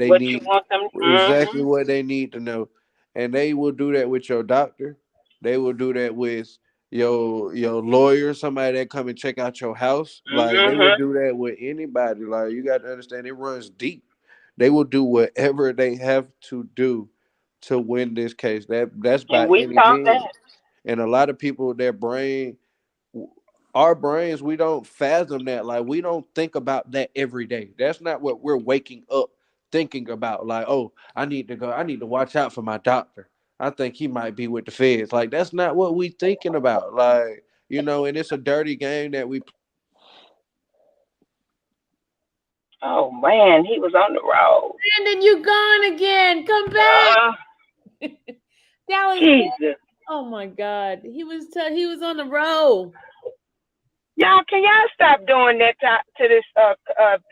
What you want them? exactly what they need to know. And they will do that with your doctor. They will do that with your lawyer, somebody that come and check out your house. Like they will Mm-hmm. do that with anybody. Like you got to understand it runs deep. They will do whatever they have to do to win this case. That's And by we any taught means. that. And a lot of people, their brain, our brains, we don't fathom that. Like we don't think about that every day. That's not what we're waking up thinking about. Like, oh, I need to go. I need to watch out for my doctor. I think he might be with the feds. Like that's not what we thinking about. Like and it's a dirty game that we. Oh man, he was on the road. Brandon, you gone again. Come back. Uh, That was Jesus. oh my God. He was on the road. Y'all, can y'all stop doing that to this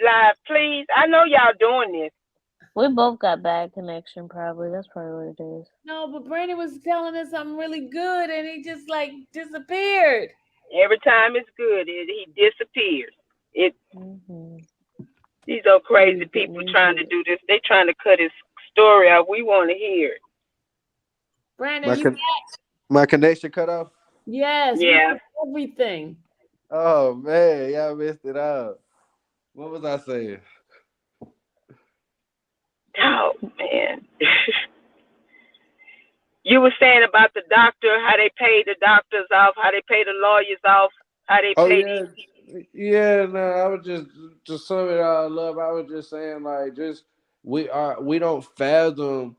live, please? I know y'all doing this. We both got bad connection, probably. That's probably what it is. No, but Brandon was telling us something really good and he just like disappeared. Every time it's good, he disappears. It Mm-hmm. These are crazy He's getting people trying into to it. do this. They trying to cut his story out. We want to hear it. Brandon, My you con- my connection cut off. yes, we Yeah. did everything. Oh man, y'all missed it out. What was I saying? Oh man. You were saying about the doctor, how they pay the doctors off, how they pay the lawyers off, how they Oh pay yeah, these. yeah. No, I was just to sum it all up. I was just saying like just we don't fathom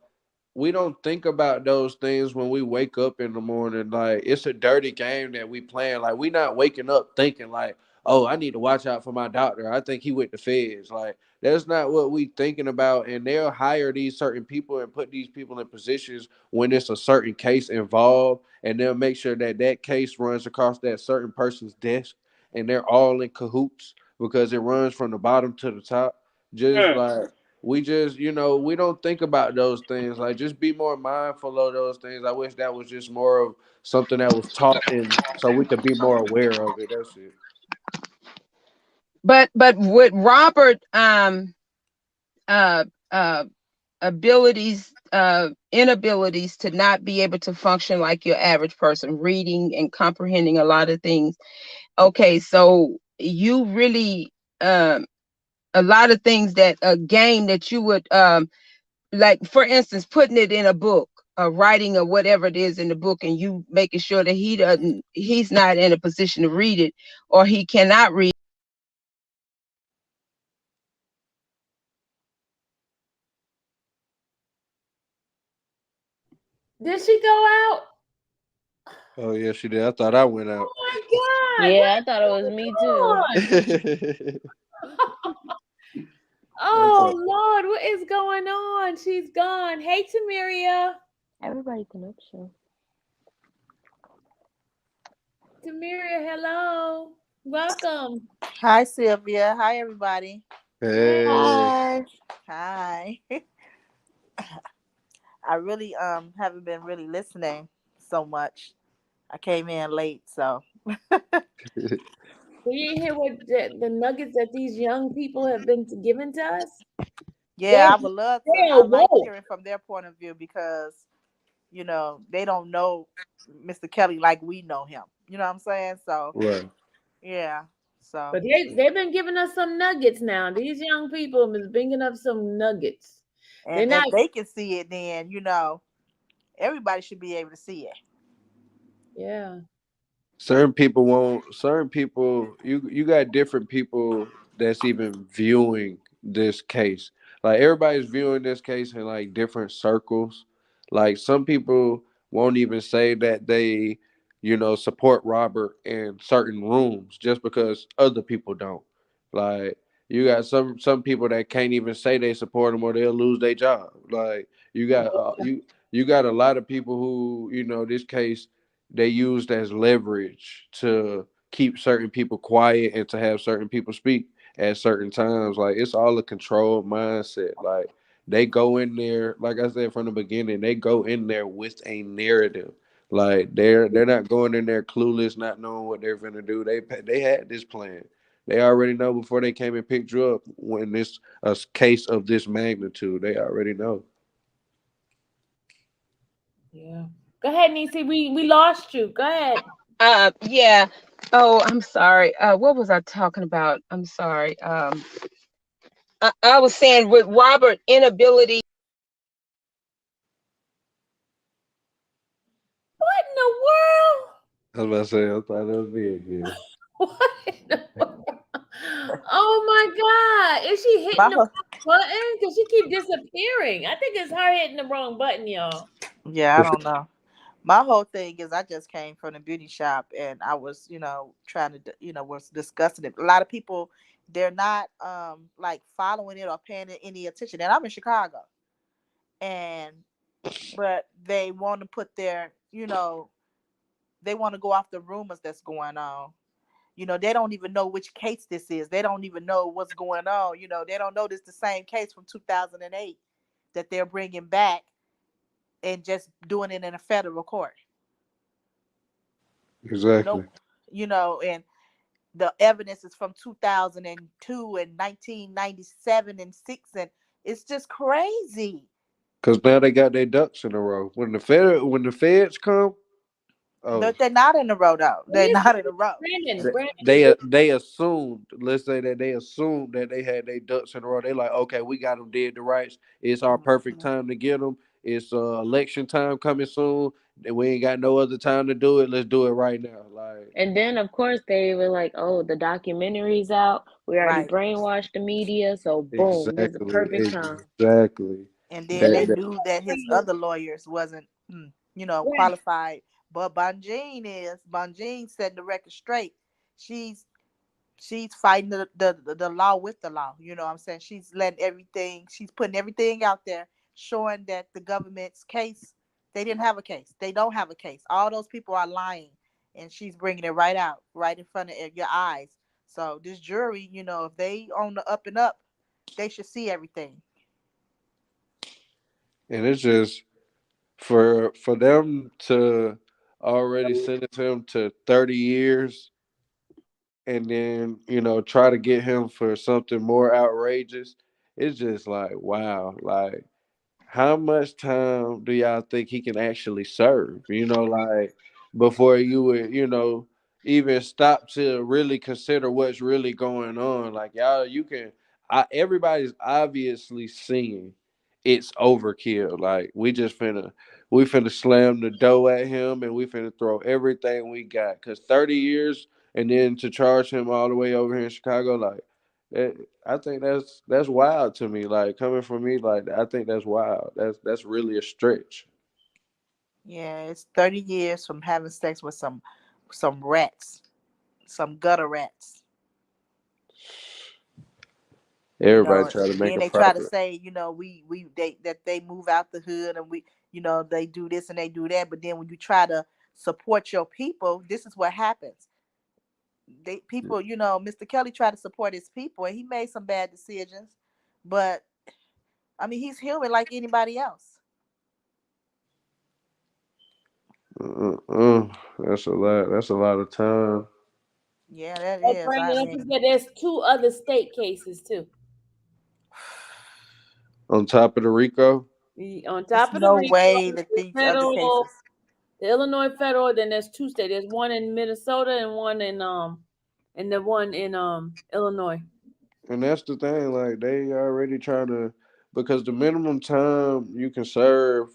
we don't think about those things when we wake up in the morning. Like it's a dirty game that we playing. Like we not waking up thinking like, oh, I need to watch out for my doctor. I think he with the feds. Like that's not what we thinking about. And they'll hire these certain people and put these people in positions when it's a certain case involved, and they'll make sure that that case runs across that certain person's desk, and they're all in cahoots because it runs from the bottom to the top. Just Mm. like we just we don't think about those things. Like just be more mindful of those things. I wish that was just more of something that was taught, and so we could be more aware of it. That's it. But with Robert uh abilities inabilities to not be able to function like your average person, reading and comprehending a lot of things. Okay, so you really a lot of things that a game that you would like, for instance, putting it in a book, writing or whatever it is in the book, and you making sure that he's not in a position to read it, or he cannot read. Did she go out? Oh yeah, she did. I thought I went Oh out. my God. What Yeah, I thought it was is me going too. on? I Oh thought, Lord, what is going on? She's gone. Hey Tamiria. Everybody connection. Tamiria, hello. Welcome. Hi, Sylvia. Hi, everybody. Hey. hey, Hi. Hi. I really haven't been really listening so much. I came in late, so Do you hear what the nuggets that these young people have been given to us? yeah, They're I would love to. they I are like woke. hearing from their point of view because they don't know Mr. Kelly like we know him. You know what I'm saying? So right. yeah, so But they've been giving us some nuggets now. These young people have been bringing up some nuggets. They're and not. if they can see it, then everybody should be able to see it. Yeah. Certain people won't. Certain people, you got different people that's even viewing this case. Like everybody's viewing this case in like different circles. Like some people won't even say that they support Robert in certain rooms just because other people don't. Like you got some people that can't even say they support him or they'll lose their job. Like you got a lot of people who this case they used as leverage to keep certain people quiet and to have certain people speak at certain times. Like it's all a controlled mindset. Like they go in there, like I said from the beginning, they go in there with a narrative. Like they're not going in there clueless, not knowing what they're gonna do. They had this plan. They already know before they came and picked you up when this a case of this magnitude. They already know. Yeah. Go ahead, Nisi. We lost you. Go ahead. Yeah. Oh, I'm sorry. What was I talking about? I'm sorry. I was saying with Robert inability. What in the world? I was about to say, I thought that was me again. What in the world? Oh my God. Is she hitting My the whole, wrong button? Because she keep disappearing. I think it's her hitting the wrong button, y'all. yeah, I don't know. My whole thing is I just came from the beauty shop and I was, trying to, was discussing it. A lot of people, they're not like following it or paying it any attention. And I'm in Chicago, and but they want to put their, they want to go off the rumors that's going on. They don't even know which case this is. They don't even know what's going on. They don't know this the same case from 2008 that they're bringing back and just doing it in a federal court. Exactly. Nope. And the evidence is from 2002 and 1997 and 6, and it's just crazy. Because now they got their ducks in a row. When the feds come, oh, They're not in a row though. Let They're me not in a row. Brandon, Brandon. they assumed. Let's say that they assumed that they had their ducks in a row. They like, okay, we got them dead to rights. It's our perfect Mhm. time to get them. It's election time coming soon. And we ain't got no other time to do it. Let's do it right now. Like And then, of course, they were like, oh, the documentary's out. We already Right. brainwashed the media. So, boom, this is the exactly, perfect time. exactly. And then But they let That, me that knew that tell his you, other lawyers wasn't, right. qualified. But Bonjean is. Bonjean set the record straight. She's she's fighting the law with the law. You know what I'm saying? She's letting everything. She's putting everything out there, showing that the government's case. They didn't have a case. They don't have a case. All those people are lying, and she's bringing it right out, right in front of your eyes. So this jury, if they on the up and up, they should see everything. and it's just for them to already sentence him to 30 years and then try to get him for something more outrageous. It's just like wow, like how much time do y'all think he can actually serve? Like before you would, even stop to really consider what's really going on. Like y'all, everybody's obviously seeing it's overkill. Like we finna slam the dough at him and we finna throw everything we got. Cause 30 years and then to charge him all the way over here in Chicago, like I think that's wild to me. Like coming from me, like I think that's wild. That's really a stretch. Yeah, it's 30 years from having sex with some rats, some gutter rats. Everybody try to make Then a they try to profit. say, we they that they move out the hood, and they do this and they do that, but then when you try to support your people, this is what happens. They people, Mr. Kelly tried to support his people and he made some bad decisions, but I mean, he's human like anybody else. That's a lot. That's a lot of time Yeah, that Oh, is. Brandon, I don't mean, forget there's two other state cases too. on top of the RICO. On it's top of the no RICO, way that the these other federal, cases. the Illinois federal, then there's two states. There's one in Minnesota and one in the one in Illinois. And that's the thing. Like they already trying to because the minimum time you can serve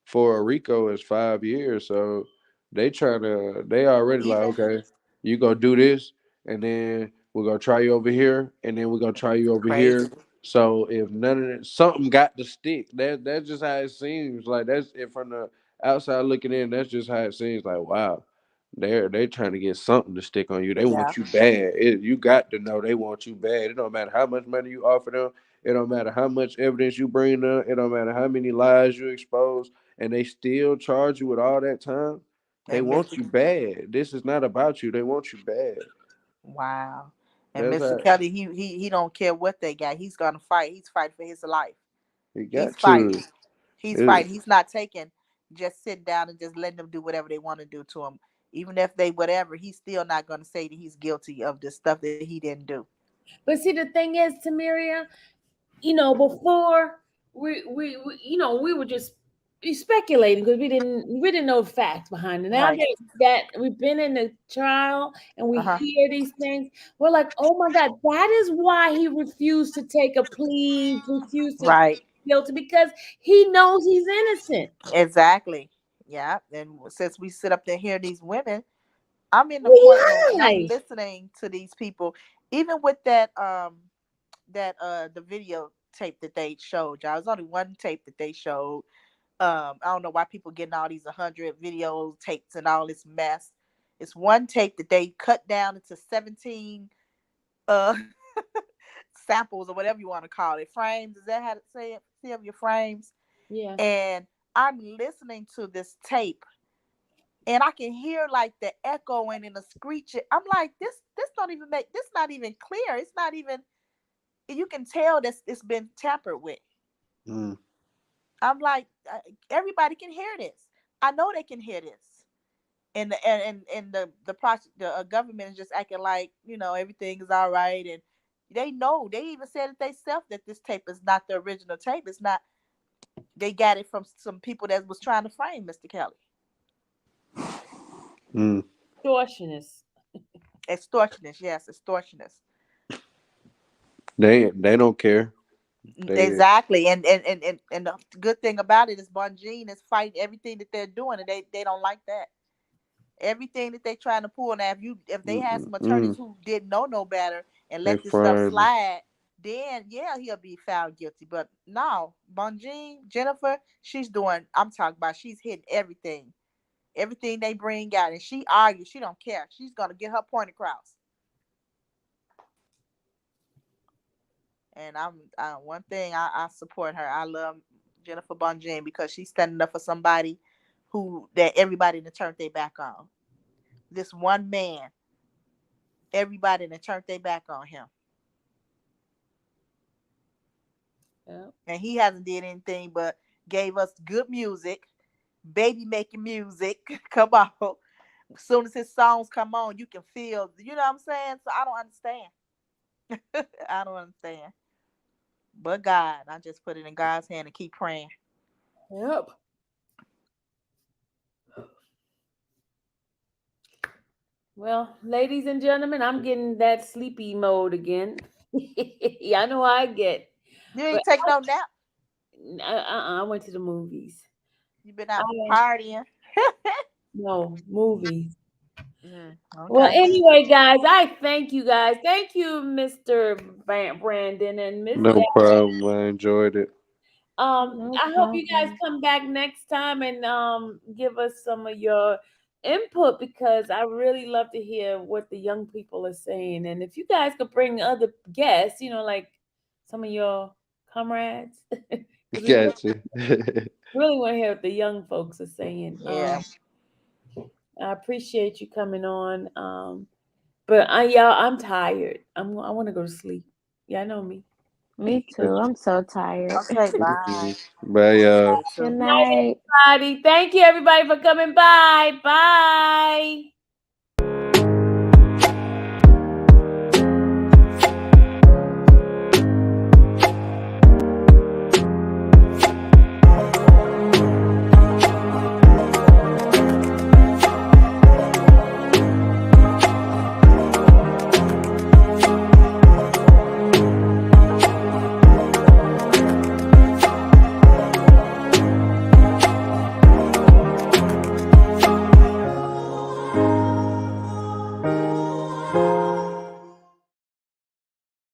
for a RICO is 5 years. So they already like, Even okay, you go do this, and then we're gonna try you over here, and then we're gonna try you over here. crazy. So if none of it, something got to stick. That's just how it seems. Like that's it from the outside looking in. That's just how it seems. Like wow, they trying to get something to stick on you. They Yeah, want you bad. You got to know they want you bad. It don't matter how much money you offer them. It don't matter how much evidence you bring them. It don't matter how many lies you expose and they still charge you with all that time, they and want Mr. you bad. This is not about you. They want you bad. Wow. And That's Mr. how Kelly, he don't care what they got. He's gonna fight. He's fighting for his life. he He's got to. fighting. He's It, fighting. He's not taking just sitting down and just letting them do whatever they want to do to him. Even if they whatever, he's still not gonna say that he's guilty of the stuff that he didn't do. But see, the thing is, Tamiria, before we were just speculating because we didn't know the facts behind it. Now Right. that we've been in the trial and we Uh-huh. hear these things, we're like, oh my God, that is why he refused to take a plea, refused to Right. guilty because he knows he's innocent. Exactly. Yeah, and since we sit up there hearing these women, I'm in the courtroom and I'm Why? listening to these people. Even with that the video tape that they showed, y'all. There's only one tape that they showed. I don't know why people getting all these 100 video tapes and all this mess. It's one tape that they cut down into 17 uh samples or whatever you want to call it. Frames. Is that how to say it? See of your frames. Yeah. And I'm listening to this tape and I can hear like the echoing and the screeching. I'm like, this don't even make this not even clear. It's not even, you can tell that it's been tampered with. Mm. I'm like, everybody can hear this. I know they can hear this. And the project, the government is just acting like, everything is all right, and they know. They even said it themselves that this tape is not the original tape. It's not. They got it from some people that was trying to frame Mr. Kelly. Mm. Extortionist. Extortionists, yes, extortionists. They don't care. They Exactly. And the good thing about it is Bonjean is fighting everything that they're doing, and they don't like that. Everything that they trying to pull. Now, if they had some attorneys mm, who didn't know no better and they let this stuff frying them. slide, then yeah, he'll be found guilty. But no, Bonjean, Jennifer, she's doing. I'm talking about. She's hitting everything they bring out, and she argues. She don't care. She's gonna get her point across. And one thing I support her. I love Jennifer Bonjean because she's standing up for somebody who that everybody to turn their back on. This one man, everybody to turn their back on him. Yep. And he hasn't did anything but gave us good music, baby making music. Come on. As soon as his songs come on, you can feel, you know what I'm saying? So I don't understand. I don't understand. But God, I just put it in God's hand and keep praying. Yep. Well, ladies and gentlemen, I'm getting that sleepy mode again. Yeah, I know how I get. You But ain't take no nap. I went to the movies. You been out I partying. no movies. Well, Okay. anyway, guys, I thank you guys. Thank you, Mr. Brandon and Miss No problem. I enjoyed it. No I hope you guys problem. come back next time and give us some of your input because I really love to hear what the young people are saying. And if you guys could bring other guests, like some of your comrades, because we Gotcha. really want to hear what the young folks are saying. Yeah. I appreciate you coming on. But y'all, I'm tired. I want to go to sleep. Yeah, I know me. Me too. I'm so tired. Okay, bye. Bye, I'm y'all. tired Good too. Night, night. everybody. Thank you, everybody, for coming by. Bye.